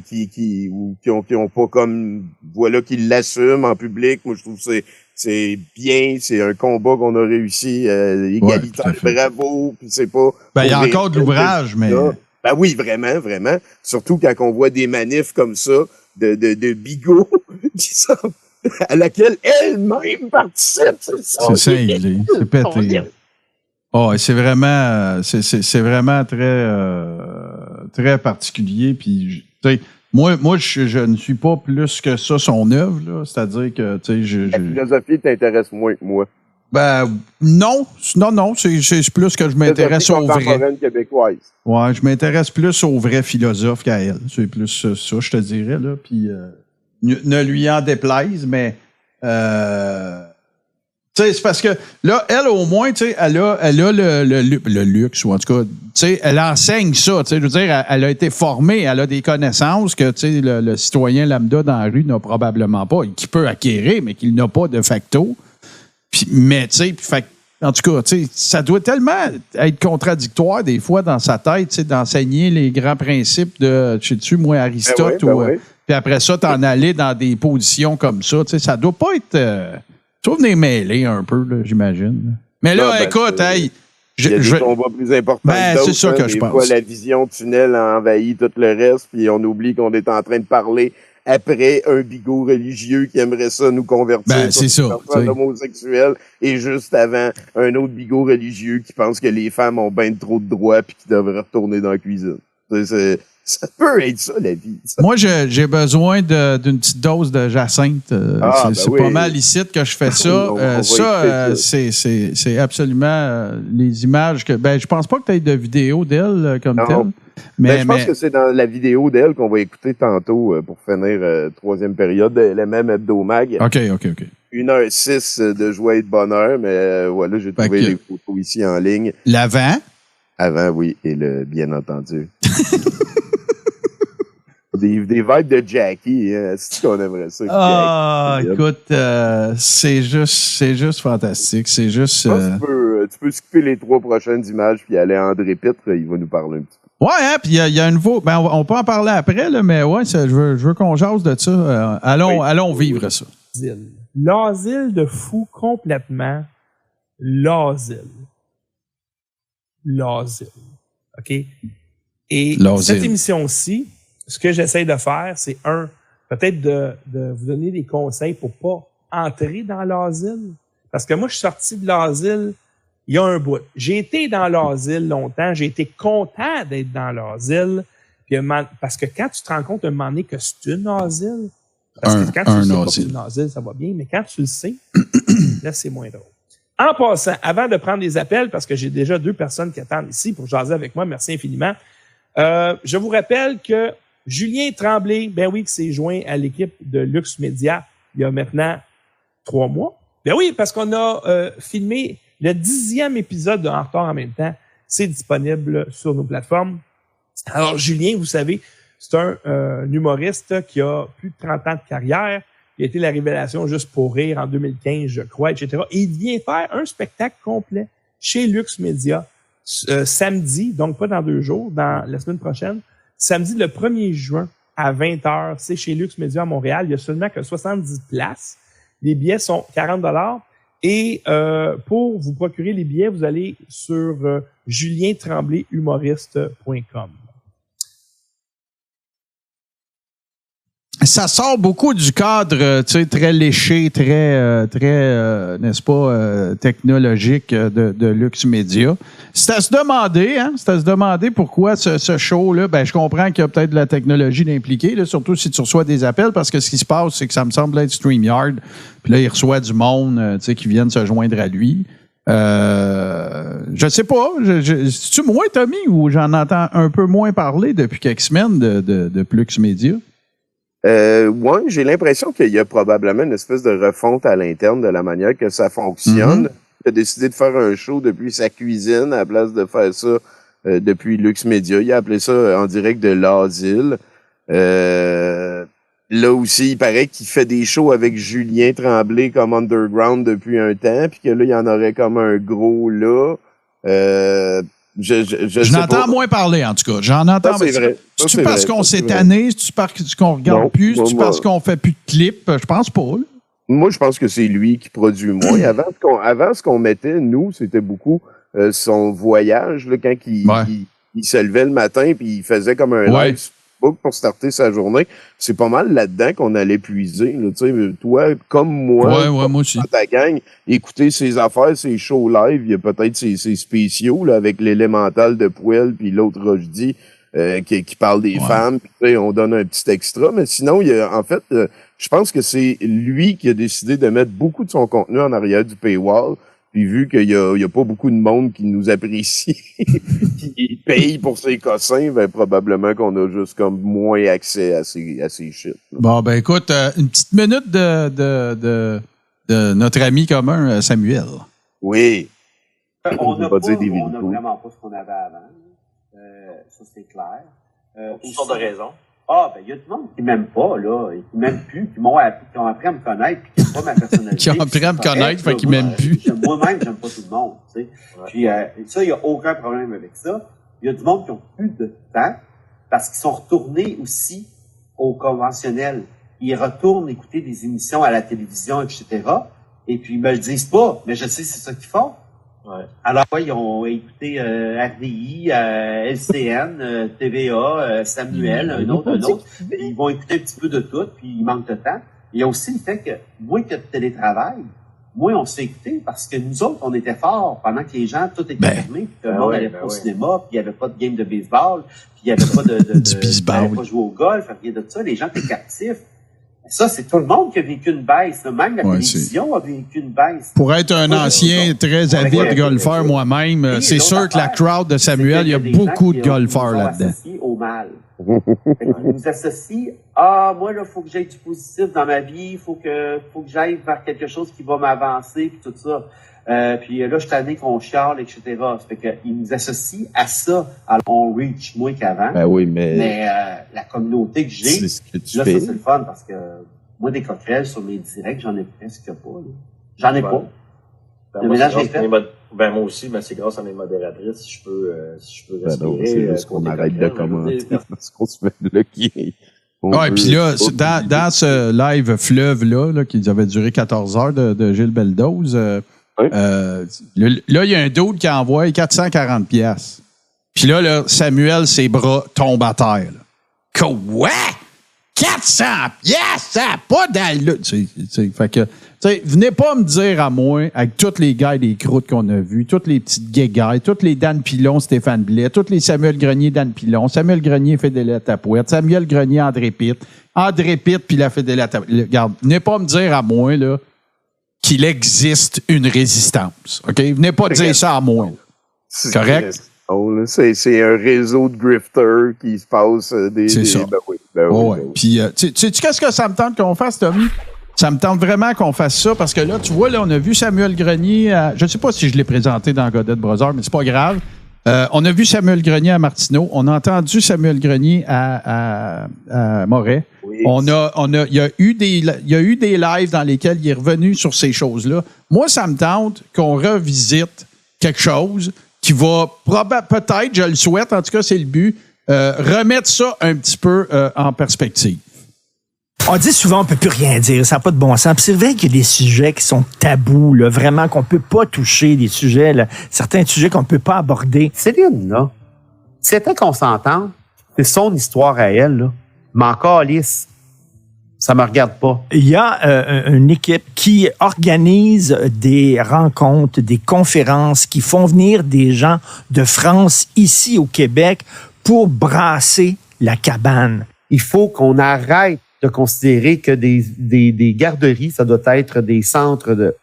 qui ont pas comme, voilà, qui l'assument en public. Moi, je trouve que c'est bien. C'est un combat qu'on a réussi, égalitaire. Bravo. Puis c'est pas... Ben, il y a encore de l'ouvrage, mais... Ben oui, vraiment, vraiment. Surtout quand on voit des manifs comme ça, de bigots qui sont, à laquelle elle-même participe. C'est ça, c'est pété. Oh, c'est vraiment très particulier. Puis, moi, je ne suis pas plus que ça son œuvre, là. C'est-à-dire que, la philosophie t'intéresse moins que moi. Ben, non, c'est plus que je m'intéresse au vrai. Québécoise. Ouais, je m'intéresse plus au vrai philosophe qu'à elle. C'est plus ça, je te dirais, là. Puis, ne lui en déplaise, mais, tu sais, c'est parce que, là, elle, au moins, tu sais, elle a le luxe, ou en tout cas, tu sais, elle enseigne ça, tu sais, je veux dire, elle a été formée, elle a des connaissances que, tu sais, le citoyen lambda dans la rue n'a probablement pas, qui peut acquérir, mais qu'il n'a pas de facto. Puis, mais, tu sais, en tout cas, tu sais, ça doit tellement être contradictoire des fois dans sa tête, tu sais, d'enseigner les grands principes de, je sais-tu, moi, Aristote, puis après ça, t'en aller dans des positions comme ça, tu sais, ça doit pas être... tu vas venir mêler un peu, là, j'imagine. Mais là, écoute, hey... Il y a des combats plus importants que d'autres. C'est ça que je pense. Des fois, la vision tunnel a envahi tout le reste, puis on oublie qu'on est en train de parler après un bigot religieux qui aimerait ça nous convertir c'est ça, personnes homosexuelles, et juste avant un autre bigot religieux qui pense que les femmes ont bien trop de droits puis qui devraient retourner dans la cuisine. Ça peut être ça, la vie. Ça. Moi, j'ai besoin d'une petite dose de Jacinthe. C'est pas mal licite que je fais ça. C'est absolument les images que... Ben, je pense pas que tu aies de vidéo d'elle comme telle. Mais je pense que c'est dans la vidéo d'elle qu'on va écouter tantôt pour finir troisième période de LMM Hebdomag. OK. 1h06 de joie et de bonheur, mais voilà, j'ai trouvé les photos ici en ligne. L'avant? Avant, oui, et le bien entendu. des vibes de Jackie. C'est qu'on aimerait ça. Ah, écoute, c'est juste fantastique. C'est juste... Tu peux skipper les 3 prochaines images puis aller à André Pitre, il va nous parler un petit peu. Ouais, hein, puis il y a un nouveau... Ben, on peut en parler après, là, mais ouais, je veux qu'on jase de ça. Allons vivre ça. L'asile de fou complètement. L'asile. OK? Et cette émission-ci, ce que j'essaie de faire, c'est peut-être de vous donner des conseils pour pas entrer dans l'asile. Parce que moi, je suis sorti de l'asile il y a un bout. J'ai été dans l'asile longtemps. J'ai été content d'être dans l'asile. Parce que quand tu te rends compte un moment donné que c'est une asile, parce que quand tu le sais pas que c'est une asile, ça va bien, mais quand tu le sais, là, c'est moins drôle. En passant, avant de prendre les appels, parce que j'ai déjà 2 personnes qui attendent ici pour jaser avec moi, merci infiniment, je vous rappelle que Julien Tremblay, qui s'est joint à l'équipe de Lux Media il y a maintenant 3 mois. Oui, parce qu'on a filmé le 10e épisode de En retard en même temps. C'est disponible sur nos plateformes. Alors, Julien, vous savez, c'est un humoriste qui a plus de 30 ans de carrière. Il a été la révélation Juste pour rire en 2015, je crois, etc. Et il vient faire un spectacle complet chez Lux Media samedi, donc pas dans 2 jours, dans la semaine prochaine, samedi le 1er juin à 20h. C'est chez Lux Media à Montréal. Il y a seulement que 70 places. Les billets sont 40$. Et pour vous procurer les billets, vous allez sur julientremblayhumoriste.com. Ça sort beaucoup du cadre, très léché, très, n'est-ce pas, technologique de Lux Media. C'est à se demander, pourquoi ce show-là, je comprends qu'il y a peut-être de la technologie d'impliquer, là, surtout si tu reçois des appels, parce que ce qui se passe, c'est que ça me semble être StreamYard, puis là, il reçoit du monde, qui viennent se joindre à lui. Je sais pas, c'est-tu moi, Tommy, ou j'en entends un peu moins parler depuis quelques semaines de Lux Media? Ouais, j'ai l'impression qu'il y a probablement une espèce de refonte à l'interne de la manière que ça fonctionne. Il a décidé de faire un show depuis sa cuisine à la place de faire ça depuis Lux Media. Il a appelé ça en direct de l'asile. Là aussi, il paraît qu'il fait des shows avec Julien Tremblay comme underground depuis un temps, puis que là, il y en aurait comme un gros là. Je n'entends moins parler, en tout cas. J'en entends. C'est vrai. C'est-tu parce qu'on s'est tanné? C'est-tu parce qu'on regarde plus? C'est-tu parce qu'on fait plus de clips? Je pense pas. Là. Moi, je pense que c'est lui qui produit moins. Avant, ce qu'on mettait, nous, c'était beaucoup son voyage, là, quand il se levait le matin puis il faisait comme un live Facebook pour starter sa journée. C'est pas mal là-dedans qu'on allait puiser. Là, toi, comme moi, moi aussi. Ta gang, écouter ses affaires, ses shows live, il y a peut-être ses spéciaux là, avec l'élémental de Pouel puis l'autre Rochdy qui parle des femmes. Puis, on donne un petit extra. Mais sinon, je pense que c'est lui qui a décidé de mettre beaucoup de son contenu en arrière du paywall. Puis vu qu'il y a pas beaucoup de monde qui nous apprécie, qui paye pour ses cossins, probablement qu'on a juste comme moins accès à ces shit. Bon, écoute, une petite minute de notre ami commun, Samuel. Oui. On n'a vraiment pas ce qu'on avait avant. Ça, c'est clair. Pour toutes sortes de raisons. Il y a du monde qui m'aime pas, là, et qui m'aiment plus, qui ont appris à me connaître, puis qui n'aiment pas ma personnalité. Qui ont appris à me connaître, fait qu'ils m'aiment plus. Moi-même, j'aime pas tout le monde, tu sais. Ouais. Puis, ça, il n'y a aucun problème avec ça. Il y a du monde qui ont plus de temps, parce qu'ils sont retournés aussi au conventionnel. Ils retournent écouter des émissions à la télévision, etc. Et puis, ils me le disent pas, mais je sais c'est ça qu'ils font. Ouais. Alors, ils ont écouté RDI, LCN, TVA, Samuel, un autre. Ils vont écouter un petit peu de tout, puis il manque de temps. Il y a aussi le fait que, moins qu'il y a de télétravail, moins on se fait écouter, parce que nous autres, on était forts pendant que les gens, tout était fermé, puis tout le monde allait au cinéma, puis il n'y avait pas de game de baseball, puis il n'y avait pas de baseball. Il n'y avait pas joué au golf, rien de ça. Les gens étaient captifs. Ça, c'est tout le monde qui a vécu une baisse. Même la télévision a vécu une baisse. Pour être un ancien très avide golfeur moi-même, c'est sûr que la crowd de Samuel, il y a beaucoup de golfeurs là-dedans. Associés au mal. Ils nous associent, moi, là, faut que j'aille du positif dans ma vie, faut que j'aille vers quelque chose qui va m'avancer, puis tout ça. Puis là, je suis tanné qu'on chiale, etc. Ça fait qu'ils nous associent à ça. Alors, on reach moins qu'avant. Ben oui, mais la communauté que j'ai, c'est ce que tu là, fais. ça, c'est le fun parce que moi, des coquerelles sur mes directs, j'en ai presque pas. Là. J'en ai pas. Le ménage est fait. Ben, moi aussi, mais c'est grâce à mes modératrices si je peux respirer. C'est juste qu'on arrête de commenter parce qu'on se fait bloquer. Ouais, puis là, dans ce live fleuve-là, qui avait duré 14 heures de Gilles Beldoz, là, il y a un dude qui envoie 440 piastres. Puis là, Samuel, ses bras tombent à terre. Là. Quoi? 400 piastres? Ça n'a pas d'allure. Fait que, venez pas me dire à moi, avec tous les gars des croûtes qu'on a vus, toutes les petites guégailles, tous les Dan Pilon, Stéphane Blais, tous les Samuel Grenier, Dan Pilon, Samuel Grenier, Fédélia Tapouette, Samuel Grenier, André Pitt, puis la Fédélia Tapouette. Regarde, venez pas me dire à moi, là, qu'il existe une résistance. OK? Venez pas dire ça à moi. Correct? C'est un réseau de grifters qui se passe des... C'est ça. Puis, tu sais, qu'est-ce que ça me tente qu'on fasse, Tommy? Ça me tente vraiment qu'on fasse ça parce que là, tu vois, là, on a vu Samuel Grenier je ne sais pas si je l'ai présenté dans Godette Brothers, mais c'est pas grave. On a vu Samuel Grenier à Martineau. On a entendu Samuel Grenier à Moret. Oui. Il y a eu des lives dans lesquels il est revenu sur ces choses-là. Moi, ça me tente qu'on revisite quelque chose qui va peut-être, je le souhaite, en tout cas, c'est le but, remettre ça un petit peu en perspective. On dit souvent on peut plus rien dire, ça n'a pas de bon sens. Puis c'est vrai qu'il y a des sujets qui sont tabous, là, vraiment qu'on peut pas toucher, des sujets, là, certains sujets qu'on peut pas aborder. Céline, là, c'était qu'on s'entende, c'est son histoire à elle, là. Mais encore lisse, ça me regarde pas. Il y a une équipe qui organise des rencontres, des conférences, qui font venir des gens de France ici au Québec pour brasser la cabane. Il faut qu'on arrête de considérer que des garderies, ça doit être des centres de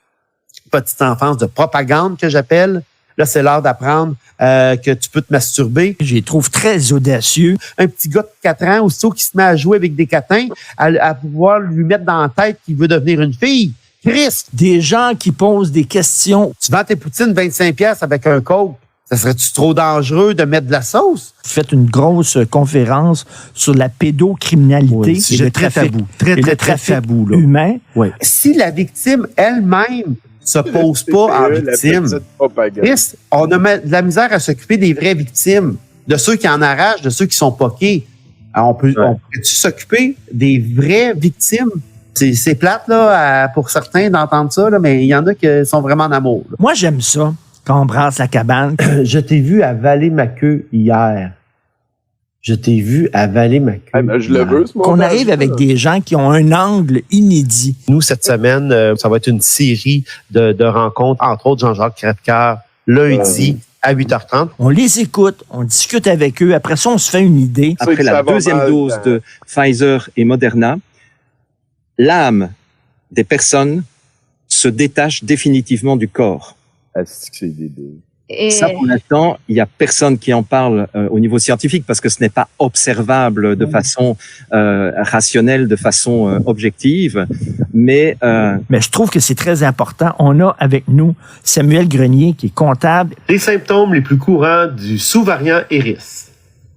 petite enfance, de propagande que j'appelle. Là, c'est l'heure d'apprendre que tu peux te masturber. Je les trouve très audacieux. Un petit gars de 4 ans, aussitôt qui se met à jouer avec des catins, à pouvoir lui mettre dans la tête qu'il veut devenir une fille. Christ! Des gens qui posent des questions. Tu vends tes poutines 25$ avec un coke. Ça serait-tu trop dangereux de mettre de la sauce? Vous faites une grosse conférence sur la pédocriminalité et le trafic, très tabou, là. Humain. Oui. Si la victime elle-même se pose pas en victime, Christ, on a de la misère à s'occuper des vraies victimes, de ceux qui en arrachent, de ceux qui sont poqués. On peut-tu s'occuper des vraies victimes? C'est plate là, pour certains d'entendre ça, là, mais il y en a qui sont vraiment en amour. Là. Moi, j'aime ça. Quand on brasse la cabane. Je t'ai vu avaler ma queue hier. Je le veux, ce moment. Qu'on arrive avec des gens qui ont un angle inédit. Nous, cette semaine, ça va être une série de rencontres, entre autres Jean-Jacques Crèvecoeur, lundi à 8h30. On les écoute, on discute avec eux. Après ça, on se fait une idée. Après la deuxième dose de Pfizer et Moderna, l'âme des personnes se détache définitivement du corps. Ça, pour l'instant, il n'y a personne qui en parle au niveau scientifique parce que ce n'est pas observable de façon rationnelle, de façon objective. Mais je trouve que c'est très important. On a avec nous Samuel Grenier, qui est comptable. Les symptômes les plus courants du sous-variant Eris.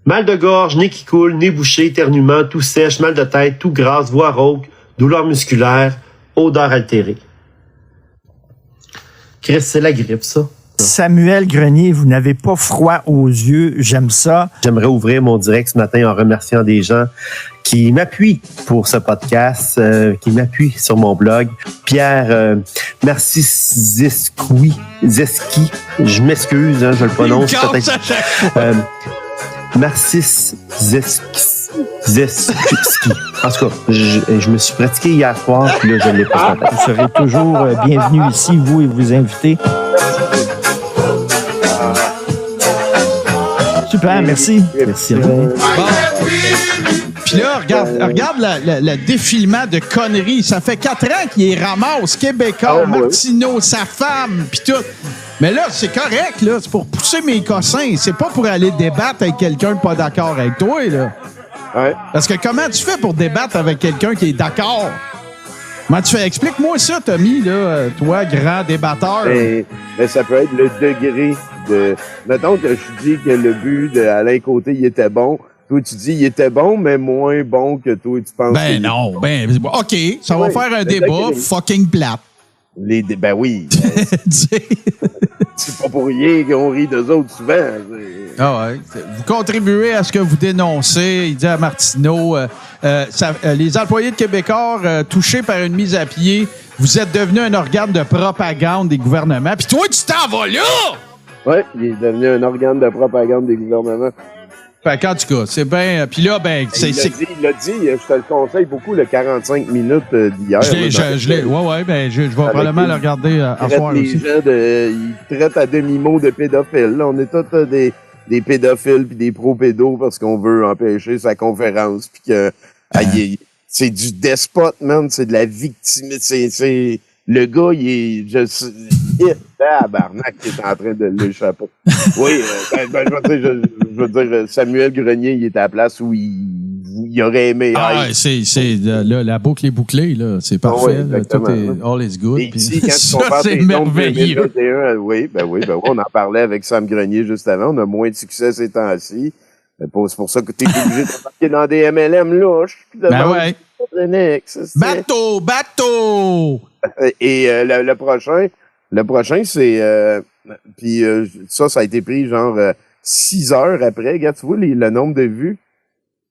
Mal de gorge, nez qui coule, nez bouché, éternuement, toux sèche, mal de tête, toux grasse, voix rauque, douleur musculaire, odeur altérée. Chris, c'est la grippe, ça. Samuel Grenier, vous n'avez pas froid aux yeux. J'aime ça. J'aimerais ouvrir mon direct ce matin en remerciant des gens qui m'appuient pour ce podcast, qui m'appuient sur mon blog. Pierre Zeski, je m'excuse, je le prononce peut-être. Narcisse Zeski. En tout cas, je me suis pratiqué hier soir, puis là, je l'ai pas fait. Vous serez toujours bienvenus ici, vous et vos invités. Super, merci. Merci. Bon. Puis là, regarde le défilement de conneries. Ça fait 4 ans qu'il ramasse Québécois, Martineau, sa femme, puis tout. Mais là, c'est correct, là. C'est pour pousser mes cossins. C'est pas pour aller débattre avec quelqu'un pas d'accord avec toi, là. Ouais. Parce que comment tu fais pour débattre avec quelqu'un qui est d'accord? Comment tu fais? Explique-moi ça, Tommy, là, toi, grand débatteur. Mais ça peut être le degré de... Mettons que je dis que le but d'Alain Côté, il était bon. Toi, tu dis il était bon, mais moins bon que toi, tu penses. Ben non, OK, ça va faire un débat fucking plate. Ben oui. C'est pas pour rien qu'on rit d'eux autres souvent. Ah ouais. Vous contribuez à ce que vous dénoncez. Il dit à Martineau, les employés de Québécois touchés par une mise à pied, vous êtes devenu un organe de propagande des gouvernements. Puis toi, tu t'en vas là! Oui, il est devenu un organe de propagande des gouvernements. Fait qu'en tout cas, c'est bien. Puis là, ben, il l'a dit, je te le conseille beaucoup, le 45 minutes d'hier. Je l'ai. Ouais, je vais probablement le regarder à soir aussi. Il traite à demi-mot de pédophiles. Là, on est tous des pédophiles puis des pro-pédos parce qu'on veut empêcher sa conférence. Puis que c'est du despote, man. C'est de la victime. C'est le gars, il est tabarnak qui est en train de l'échapper. Oui, je veux dire, Samuel Grenier, il est à la place où il aurait aimé. Là, la boucle est bouclée, là. C'est parfait. Là, tout est all is good. Et ici, quand tu compares c'est merveilleux. Oui, on en parlait avec Sam Grenier juste avant. On a moins de succès ces temps-ci. C'est pour ça que tu es obligé de t'embarquer dans des MLM louches. Ben ouais. Bateau! Et le prochain, c'est... puis ça a été pris genre 6 heures après. Regarde, tu vois le nombre de vues?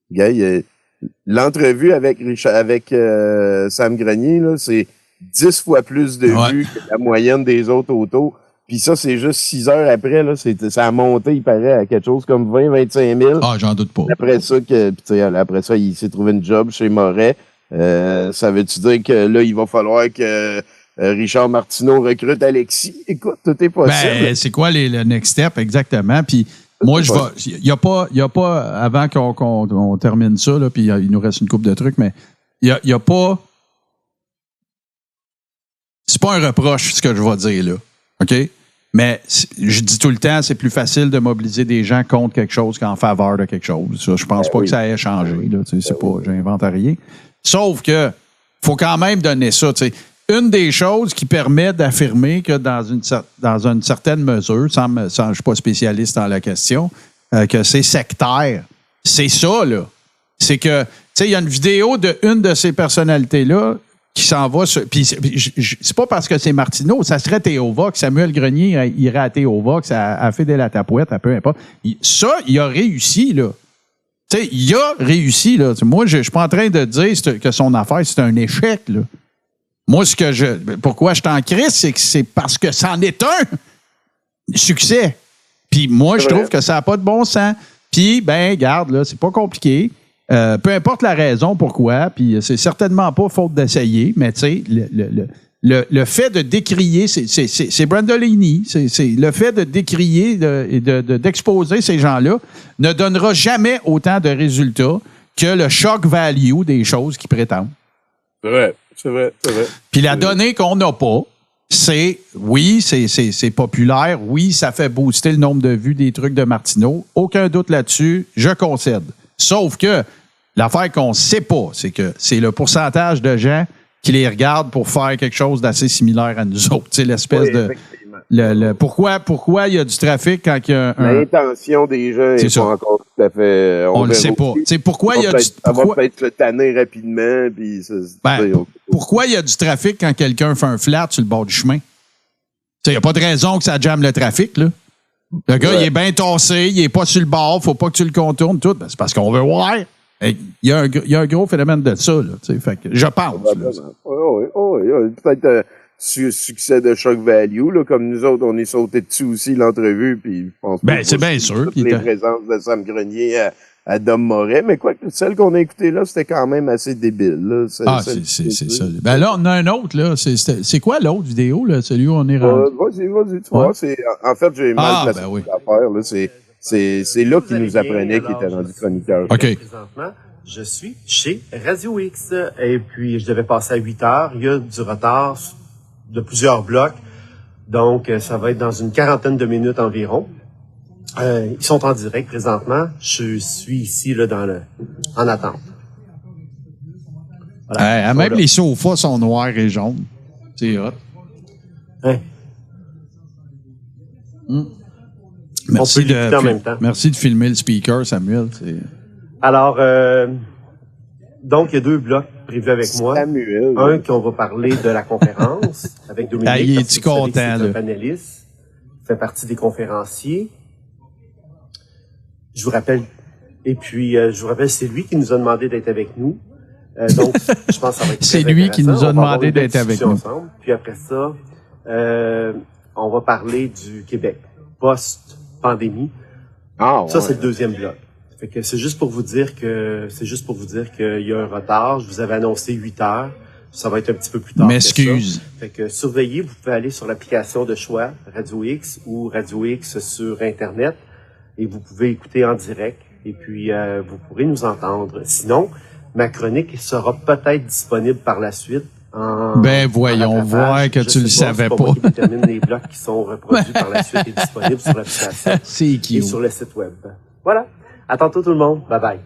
Regarde, l'entrevue avec Sam Grenier, là, c'est 10 fois plus de vues que la moyenne des autres autos. Puis ça, c'est juste 6 heures après, là, ça a monté, il paraît, à quelque chose comme 20-25 000. Ah, j'en doute pas. Après ça, il s'est trouvé une job chez Moret. Ça veut-tu dire que là, il va falloir que Richard Martineau recrute Alexis? Écoute, tout est possible. Ben, c'est quoi le next step exactement? Puis moi, il y a pas, avant qu'on termine ça, là, puis il nous reste une couple de trucs, mais il y a pas, c'est pas un reproche, ce que je vais dire, là. OK? Mais je dis tout le temps, c'est plus facile de mobiliser des gens contre quelque chose qu'en faveur de quelque chose. Ça, je pense pas que ça ait changé, là. C'est pas, j'invente rien. Sauf que, faut quand même donner ça, tu sais. Une des choses qui permet d'affirmer que dans une certaine mesure, sans je suis pas spécialiste dans la question, que c'est sectaire, c'est ça, là. C'est que, tu sais, il y a une vidéo d'une de ces personnalités-là qui s'en va sur... Puis c'est pas parce que c'est Martineau, ça serait Théovox, Samuel Grenier irait à Théovox, à Fidèle à Tapouette, à peu importe. Ça, il a réussi, là. Tu sais, il a réussi, là. Moi, je suis pas en train de dire que son affaire, c'est un échec, là. Moi, pourquoi je t'en crie, c'est que c'est parce que c'en est un succès. Puis moi, je trouve que ça n'a pas de bon sens. Puis, ben, regarde, là, c'est pas compliqué. Peu importe la raison pourquoi, puis c'est certainement pas faute d'essayer, mais tu sais, le fait de décrier, c'est Brandolini, c'est le fait de décrier et d'exposer ces gens-là ne donnera jamais autant de résultats que le shock value des choses qu'ils prétendent. C'est vrai. Puis la donnée qu'on n'a pas, c'est, oui, c'est populaire, oui, ça fait booster le nombre de vues des trucs de Martineau, aucun doute là-dessus, je concède. Sauf que l'affaire qu'on ne sait pas, c'est que c'est le pourcentage de gens qui les regardent pour faire quelque chose d'assez similaire à nous autres. Tu sais, l'espèce de... Pourquoi il y a du trafic quand il y a l'intention des gens n'est pas encore tout à fait... On ne le sait pas. C'est pourquoi il y a ça va peut-être se tanner rapidement. Puis pourquoi il y a du trafic quand quelqu'un fait un flat sur le bord du chemin? Il n'y a pas de raison que ça jamme le trafic, là. Le gars, il est bien tassé, il n'est pas sur le bord, faut pas que tu le contournes, tout. Ben, c'est parce qu'on veut voir. Il y a un gros phénomène de ça, là. Fait que je pense. Oui. Peut-être succès de shock value, là, comme nous autres, on est sauté dessus aussi l'entrevue, puis je pense que c'est bien sûr. Les présences de Sam Grenier à Dom Moret, mais quoi que celle qu'on a écoutée là, c'était quand même assez débile. Là. C'est ça. Ben là, on a un autre, là. C'est quoi l'autre vidéo, là, celui où on est rendu? Vas-y, tu vois. En fait, j'ai mal placé l'affaire, là. C'est là qu'il nous apprenait qu'il était rendu chroniqueur. OK. Présentement, je suis chez Radio X, et puis je devais passer à 8 heures. Il y a du retard de plusieurs blocs, donc ça va être dans une 40aine de minutes environ. Ils sont en direct présentement. Je suis ici là en attente. Voilà. Même les sofas sont noirs et jaunes. C'est hot. Hein? Merci de filmer le speaker, Samuel. Alors, donc, il y a 2 blocs prévus avec moi. Samuel. Un qu'on va parler de la conférence avec Dominique. Il est content, c'est là. un panéliste, fait partie des conférenciers. Je vous rappelle, c'est lui qui nous a demandé d'être avec nous. Donc, je pense que ça va être C'est lui qui nous a demandé d'être avec nous. Ensemble. Puis après ça, on va parler du Québec post-pandémie. Ça, c'est le 2e bloc. Fait que c'est juste pour vous dire qu'il y a un retard. Je vous avais annoncé 8 heures. Ça va être un petit peu plus tard. M'excuse. Fait que surveillez, vous pouvez aller sur l'application de choix Radio X ou Radio X sur Internet et vous pouvez écouter en direct et puis vous pourrez nous entendre. Sinon, ma chronique sera peut-être disponible par la suite. Voyons voir que tu le savais pas. C'est pas moi qui détermine les blocs qui sont reproduits par la suite et disponibles sur l'application et sur le site web. Voilà. À tantôt tout le monde. Bye bye.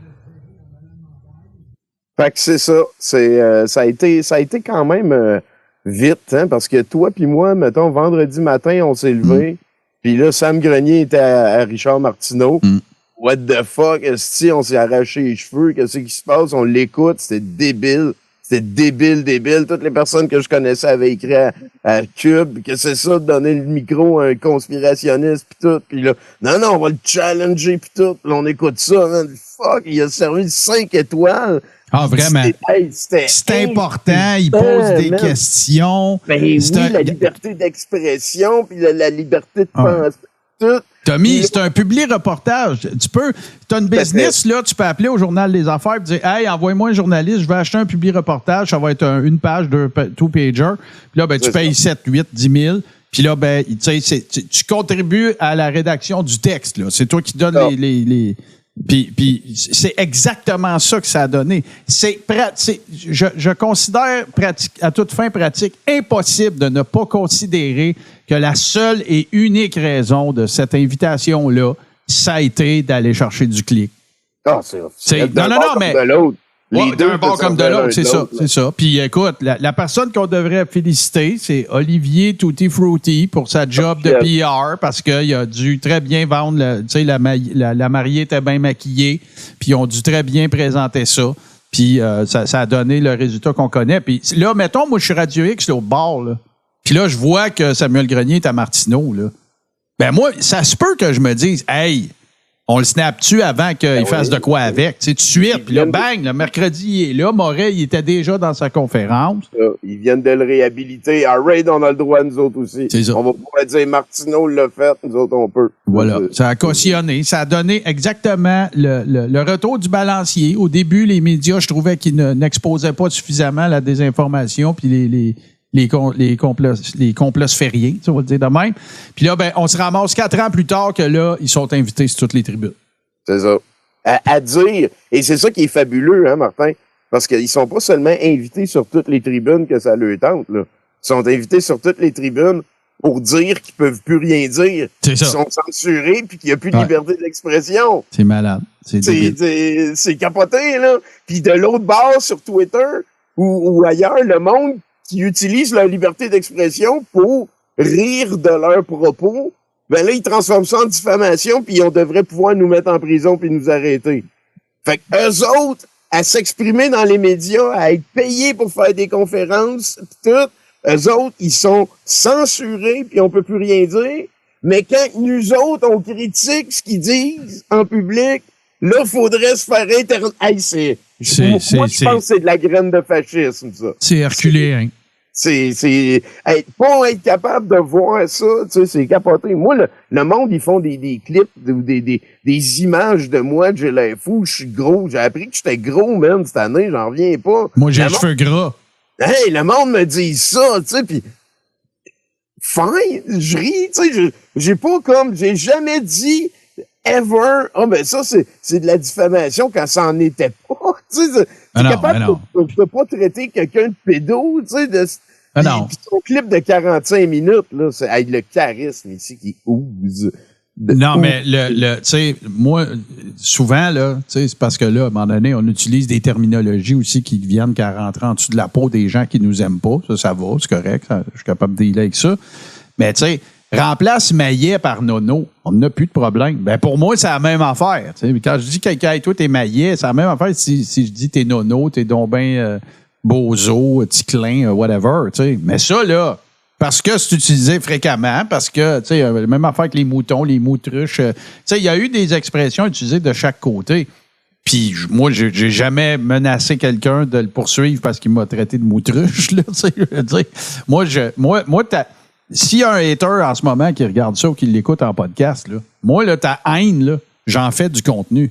Fait que c'est ça. Ça a été quand même vite, hein, parce que toi puis moi, mettons, vendredi matin, on s'est levé. Puis là, Sam Grenier était à Richard Martineau. What the fuck? Esti, on s'est arraché les cheveux. Qu'est-ce qui se passe? On l'écoute. C'était débile. C'était débile. Toutes les personnes que je connaissais avaient écrit à Cube que c'est ça de donner le micro à un conspirationniste pis tout. Pis là, non, on va le challenger pis tout. Là, on écoute ça. Man. Fuck, il a servi 5 étoiles. Ah, vraiment. C'est important. Il pose des questions. La liberté d'expression puis la liberté de penser. Tout. Tommy, c'est un public reportage. Tu as une business, là, tu peux appeler au Journal des Affaires et dire, hey, envoie-moi un journaliste, je vais acheter un public reportage, ça va être une page, 2-pager. Puis là, tu payes 7, 8, 10 000. Puis là, tu contribues à la rédaction du texte, là. C'est toi qui donnes les Puis c'est exactement ça que ça a donné. Je considère à toute fin pratique impossible de ne pas considérer que la seule et unique raison de cette invitation-là, ça a été d'aller chercher du clic. Non, mais d'un bord comme de l'autre, c'est ça. Puis écoute, la personne qu'on devrait féliciter, c'est Olivier Tutti Frutti pour sa job de PR parce qu'il a dû très bien vendre, la mariée était bien maquillée, puis ils ont dû très bien présenter ça. Puis ça a donné le résultat qu'on connaît. Puis là, mettons, moi, je suis Radio X là, au bord, là. Puis là, je vois que Samuel Grenier est à Martineau, là. Ben moi, ça se peut que je me dise, hey, on le snap-tu avant qu'il fasse de quoi avec? Tu sais, tout de suite. Puis là, bang, le mercredi, il est là. Morel, il était déjà dans sa conférence. Ils viennent de le réhabiliter. À Raid, on a le droit, nous autres aussi. C'est ça. On va pouvoir dire, Martineau l'a fait, nous autres, on peut. Voilà. Ça a cautionné. Ça a donné exactement le retour du balancier. Au début, les médias, je trouvais qu'ils n'exposaient pas suffisamment la désinformation puis les complots sphériens, on va le dire de même. Puis là, on se ramasse 4 ans plus tard que là, ils sont invités sur toutes les tribunes. C'est ça. À dire, et c'est ça qui est fabuleux, hein, Martin, parce qu'ils sont pas seulement invités sur toutes les tribunes que ça leur tente, là. Ils sont invités sur toutes les tribunes pour dire qu'ils peuvent plus rien dire. C'est ça. Ils sont censurés puis qu'il n'y a plus de liberté d'expression. C'est malade. C'est capoté, là. Puis de l'autre bord, sur Twitter ou ailleurs, le monde qui utilisent leur liberté d'expression pour rire de leurs propos, ben là, ils transforment ça en diffamation, puis on devrait pouvoir nous mettre en prison puis nous arrêter. Fait que eux autres, à s'exprimer dans les médias, à être payés pour faire des conférences, pis tout, eux autres, ils sont censurés puis on peut plus rien dire. Mais quand nous autres, on critique ce qu'ils disent en public, là, faudrait se faire moi, je pense que c'est de la graine de fascisme, ça. C'est herculéen. Pas être capable de voir ça, tu sais, c'est capoté. Moi, le monde, ils font des clips ou des images de moi, j'ai l'air fou, je suis gros. J'ai appris que j'étais gros, même, cette année, j'en reviens pas. Moi, j'ai les cheveux gras. Hey, le monde me dit ça, tu sais, pis fine, je ris, tu sais, j'ai jamais dit ever, ça, c'est de la diffamation quand ça en était pas, tu sais, tu peux pas traiter quelqu'un de pédo, tu sais, Puis son clip de 45 minutes, là, c'est le charisme ici qui ouse. Mais tu sais, moi, souvent, là, tu sais, c'est parce que là, à un moment donné, on utilise des terminologies aussi qui viennent qu'à rentrer en dessous de la peau des gens qui nous aiment pas. Ça va, c'est correct. Je suis capable de dealer avec ça. Mais, tu sais, remplace Maillet par Nono. On n'a plus de problème. Ben, pour moi, c'est la même affaire. Tu sais, quand je dis quelqu'un, hey, toi, t'es Maillet, c'est la même affaire si je dis t'es Nono, t'es donc ben Bozo, Ticlin, whatever, tu sais. Mais ça, là, parce que c'est utilisé fréquemment, parce que, tu sais, même affaire que les moutons, les moutruches. Tu sais, il y a eu des expressions utilisées de chaque côté. Puis moi, j'ai jamais menacé quelqu'un de le poursuivre parce qu'il m'a traité de moutruche, là, tu sais, je veux dire. Moi, s'il y a un hater en ce moment qui regarde ça ou qui l'écoute en podcast, là, moi, là, ta haine, là, j'en fais du contenu.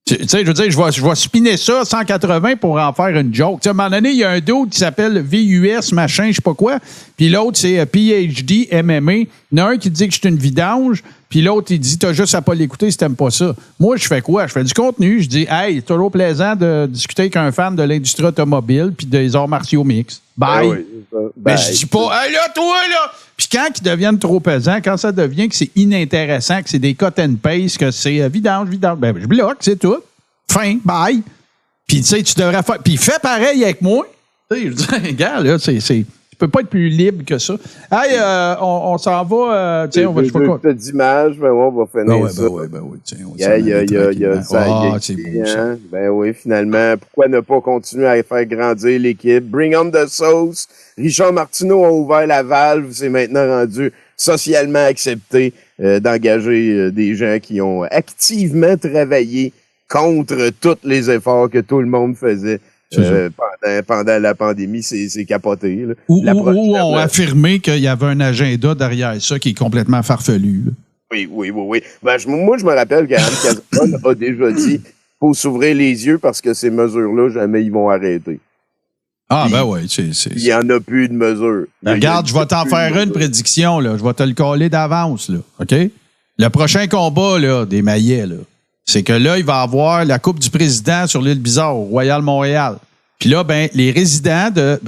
Tu sais, je veux dire, je vais spinner ça 180 pour en faire une joke. Tu sais, à un moment donné, il y a un dude qui s'appelle VUS, machin, je sais pas quoi. Puis l'autre, c'est PhD MMA. Il y en a un qui dit que je suis une vidange. Puis l'autre, il dit, t'as juste à pas l'écouter si t'aimes pas ça. Moi, je fais quoi? Je fais du contenu. Je dis, hey, c'est toujours plaisant de discuter avec un fan de l'industrie automobile puis des arts martiaux mix. Bye. Ah oui, mais je dis pas, hey, là, toi, là. Puis quand ils deviennent trop pesants, quand ça devient que c'est inintéressant, que c'est des cut and paste, que c'est vidange, ben je bloque, c'est tout. Fin, bye. Puis tu sais, tu devrais faire. Puis fais pareil avec moi. Tu sais, je dis, gars, là, tu peux pas être plus libre que ça. Hey, on s'en va. Tiens, on va. Je sais pas quoi. D'image, ben on va finir ça. Ben oui, tiens. C'est beau, ça. Ben oui, finalement, pourquoi ne pas continuer à faire grandir l'équipe? Bring on the sauce. Richard Martineau a ouvert la valve. C'est maintenant rendu socialement accepté d'engager des gens qui ont activement travaillé contre tous les efforts que tout le monde faisait pendant la pandémie. C'est capoté. Là. Ou on affirmé qu'il y avait un agenda derrière ça qui est complètement farfelu. Là. Oui. Ben, moi, je me rappelle qu'Anne Casabonne a déjà dit qu'il faut s'ouvrir les yeux parce que ces mesures-là, jamais ils vont arrêter. Ah, ben oui. Il n'y en a plus de mesures. Regarde, je vais t'en faire une prédiction. Là. Je vais te le coller d'avance. Là. OK? Le prochain combat là, des Maillets, là, c'est que là, il va y avoir la Coupe du Président sur l'île Bizarre, au Royal Montréal. Puis là, ben, les résidents de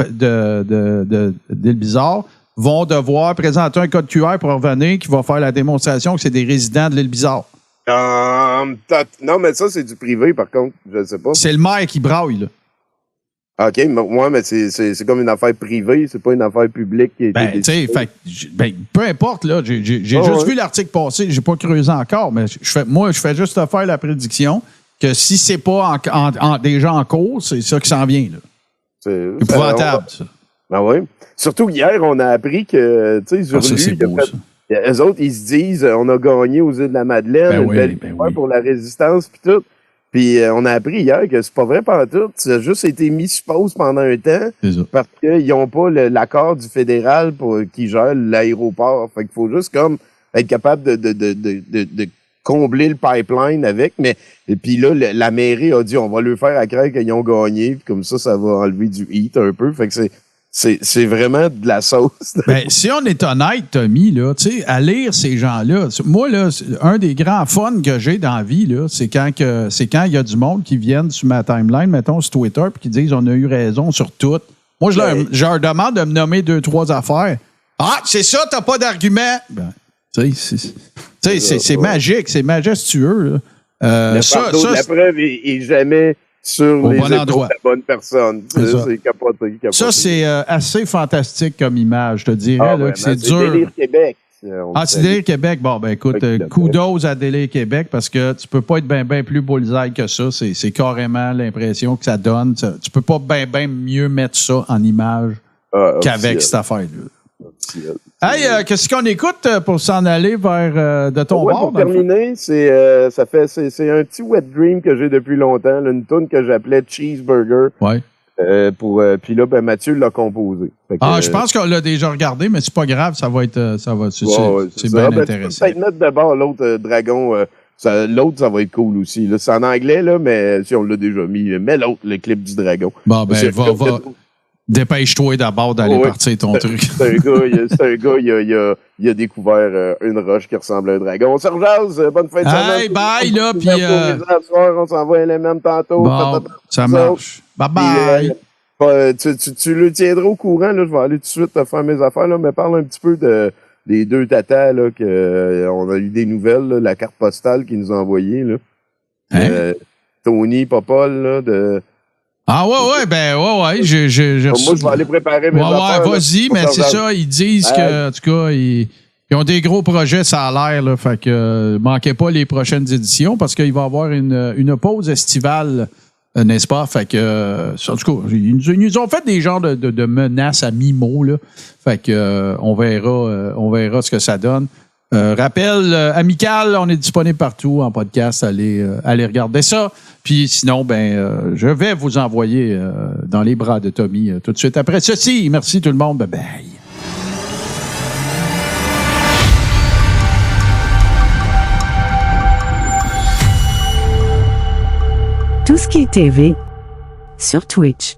l'île Bizarre vont devoir présenter un code QR pour revenir qui va faire la démonstration que c'est des résidents de l'île Bizarre. Non, mais ça, c'est du privé, par contre. Je ne sais pas. C'est le maire qui braille, là. OK, moi, mais c'est comme une affaire privée, c'est pas une affaire publique qui a été décidée. Peu importe, là. J'ai juste vu l'article passer, j'ai pas creusé encore, mais je fais juste faire la prédiction que si c'est pas déjà en cours, c'est ça qui s'en vient, là. C'est épouvantable, ça. Ben oui. Surtout hier, on a appris que, tu sais, Zurlu, eux autres, ils se disent, on a gagné aux îles de la Madeleine, une belle victoire pour la résistance, puis tout. Puis on a appris hier que c'est pas vrai pantoute. Ça a juste été mis sur pause pendant un temps parce qu'ils n'ont pas l'accord du fédéral qui gère l'aéroport. Fait qu'il faut juste comme être capable de combler le pipeline avec. Et puis là, la mairie a dit on va le faire à craindre qu'ils ont gagné. Puis comme ça va enlever du heat un peu. Fait que c'est vraiment de la sauce. Ben, si on est honnête, Tommy, là, tu sais, à lire ces gens-là, moi, là, un des grands fun que j'ai dans la vie, là, c'est quand il y a du monde qui viennent sur ma timeline, mettons, sur Twitter, puis qui disent on a eu raison sur tout. Moi, je leur demande de me nommer 2-3 affaires. Ah, c'est ça, t'as pas d'argument. Ben, tu sais, c'est magique, c'est majestueux, là. La preuve est jamais sur au les bon endroit. De la bonne personne. C'est capoté. Ça, c'est assez fantastique comme image, je te dirais. Là, que c'est dur. C'est Délire Québec. C'est Délire Québec. Bon, ben écoute, kudos à Délire Québec parce que tu peux pas être bien plus bullseye que ça. C'est carrément l'impression que ça donne. Tu peux pas bien mieux mettre ça en image qu'avec cette affaire-là. Hey, qu'est-ce qu'on écoute pour s'en aller vers de ton bord? Pour terminer, c'est un petit wet dream que j'ai depuis longtemps, là, une tune que j'appelais Cheeseburger. Ouais. Puis là, ben Mathieu l'a composé. Je pense qu'on l'a déjà regardé, mais c'est pas grave, c'est bien intéressant. Peut-être mettre d'abord l'autre dragon. L'autre, ça va être cool aussi. Là, c'est en anglais, là, mais si on l'a déjà mis, mets l'autre, le clip du dragon. Bon, ben, va. Dépêche-toi d'abord d'aller partir ton truc. C'est un gars, il a découvert une roche qui ressemble à un dragon. On se rejase, bonne fin de semaine. Hey, bye, là, puis... on s'en va à LMM tantôt. Bon, ça marche. Bye-bye. Tu le tiendras au courant, là, je vais aller tout de suite faire mes affaires, là, mais parle un petit peu des deux tatas, là, on a eu des nouvelles, là, la carte postale qu'ils nous ont envoyée, là. Tony Popol, là, de... Ah ouais, ouais, moi, je vais aller préparer mes affaires. Ouais, vas-y, mais c'est ça, ils disent que, en tout cas, ils ont des gros projets, ça a l'air, là, fait que manquez pas les prochaines éditions parce qu'il va y avoir une pause estivale, n'est-ce pas? Fait que, en tout cas, ils nous ont fait des genres de menaces à mi-mot, là. Fait que, on verra ce que ça donne. Rappel amical, on est disponible partout en podcast. Allez regarder ça. Puis sinon, je vais vous envoyer dans les bras de Tommy tout de suite après ceci. Merci tout le monde. Bye bye. Tout ce qui est TV sur Twitch.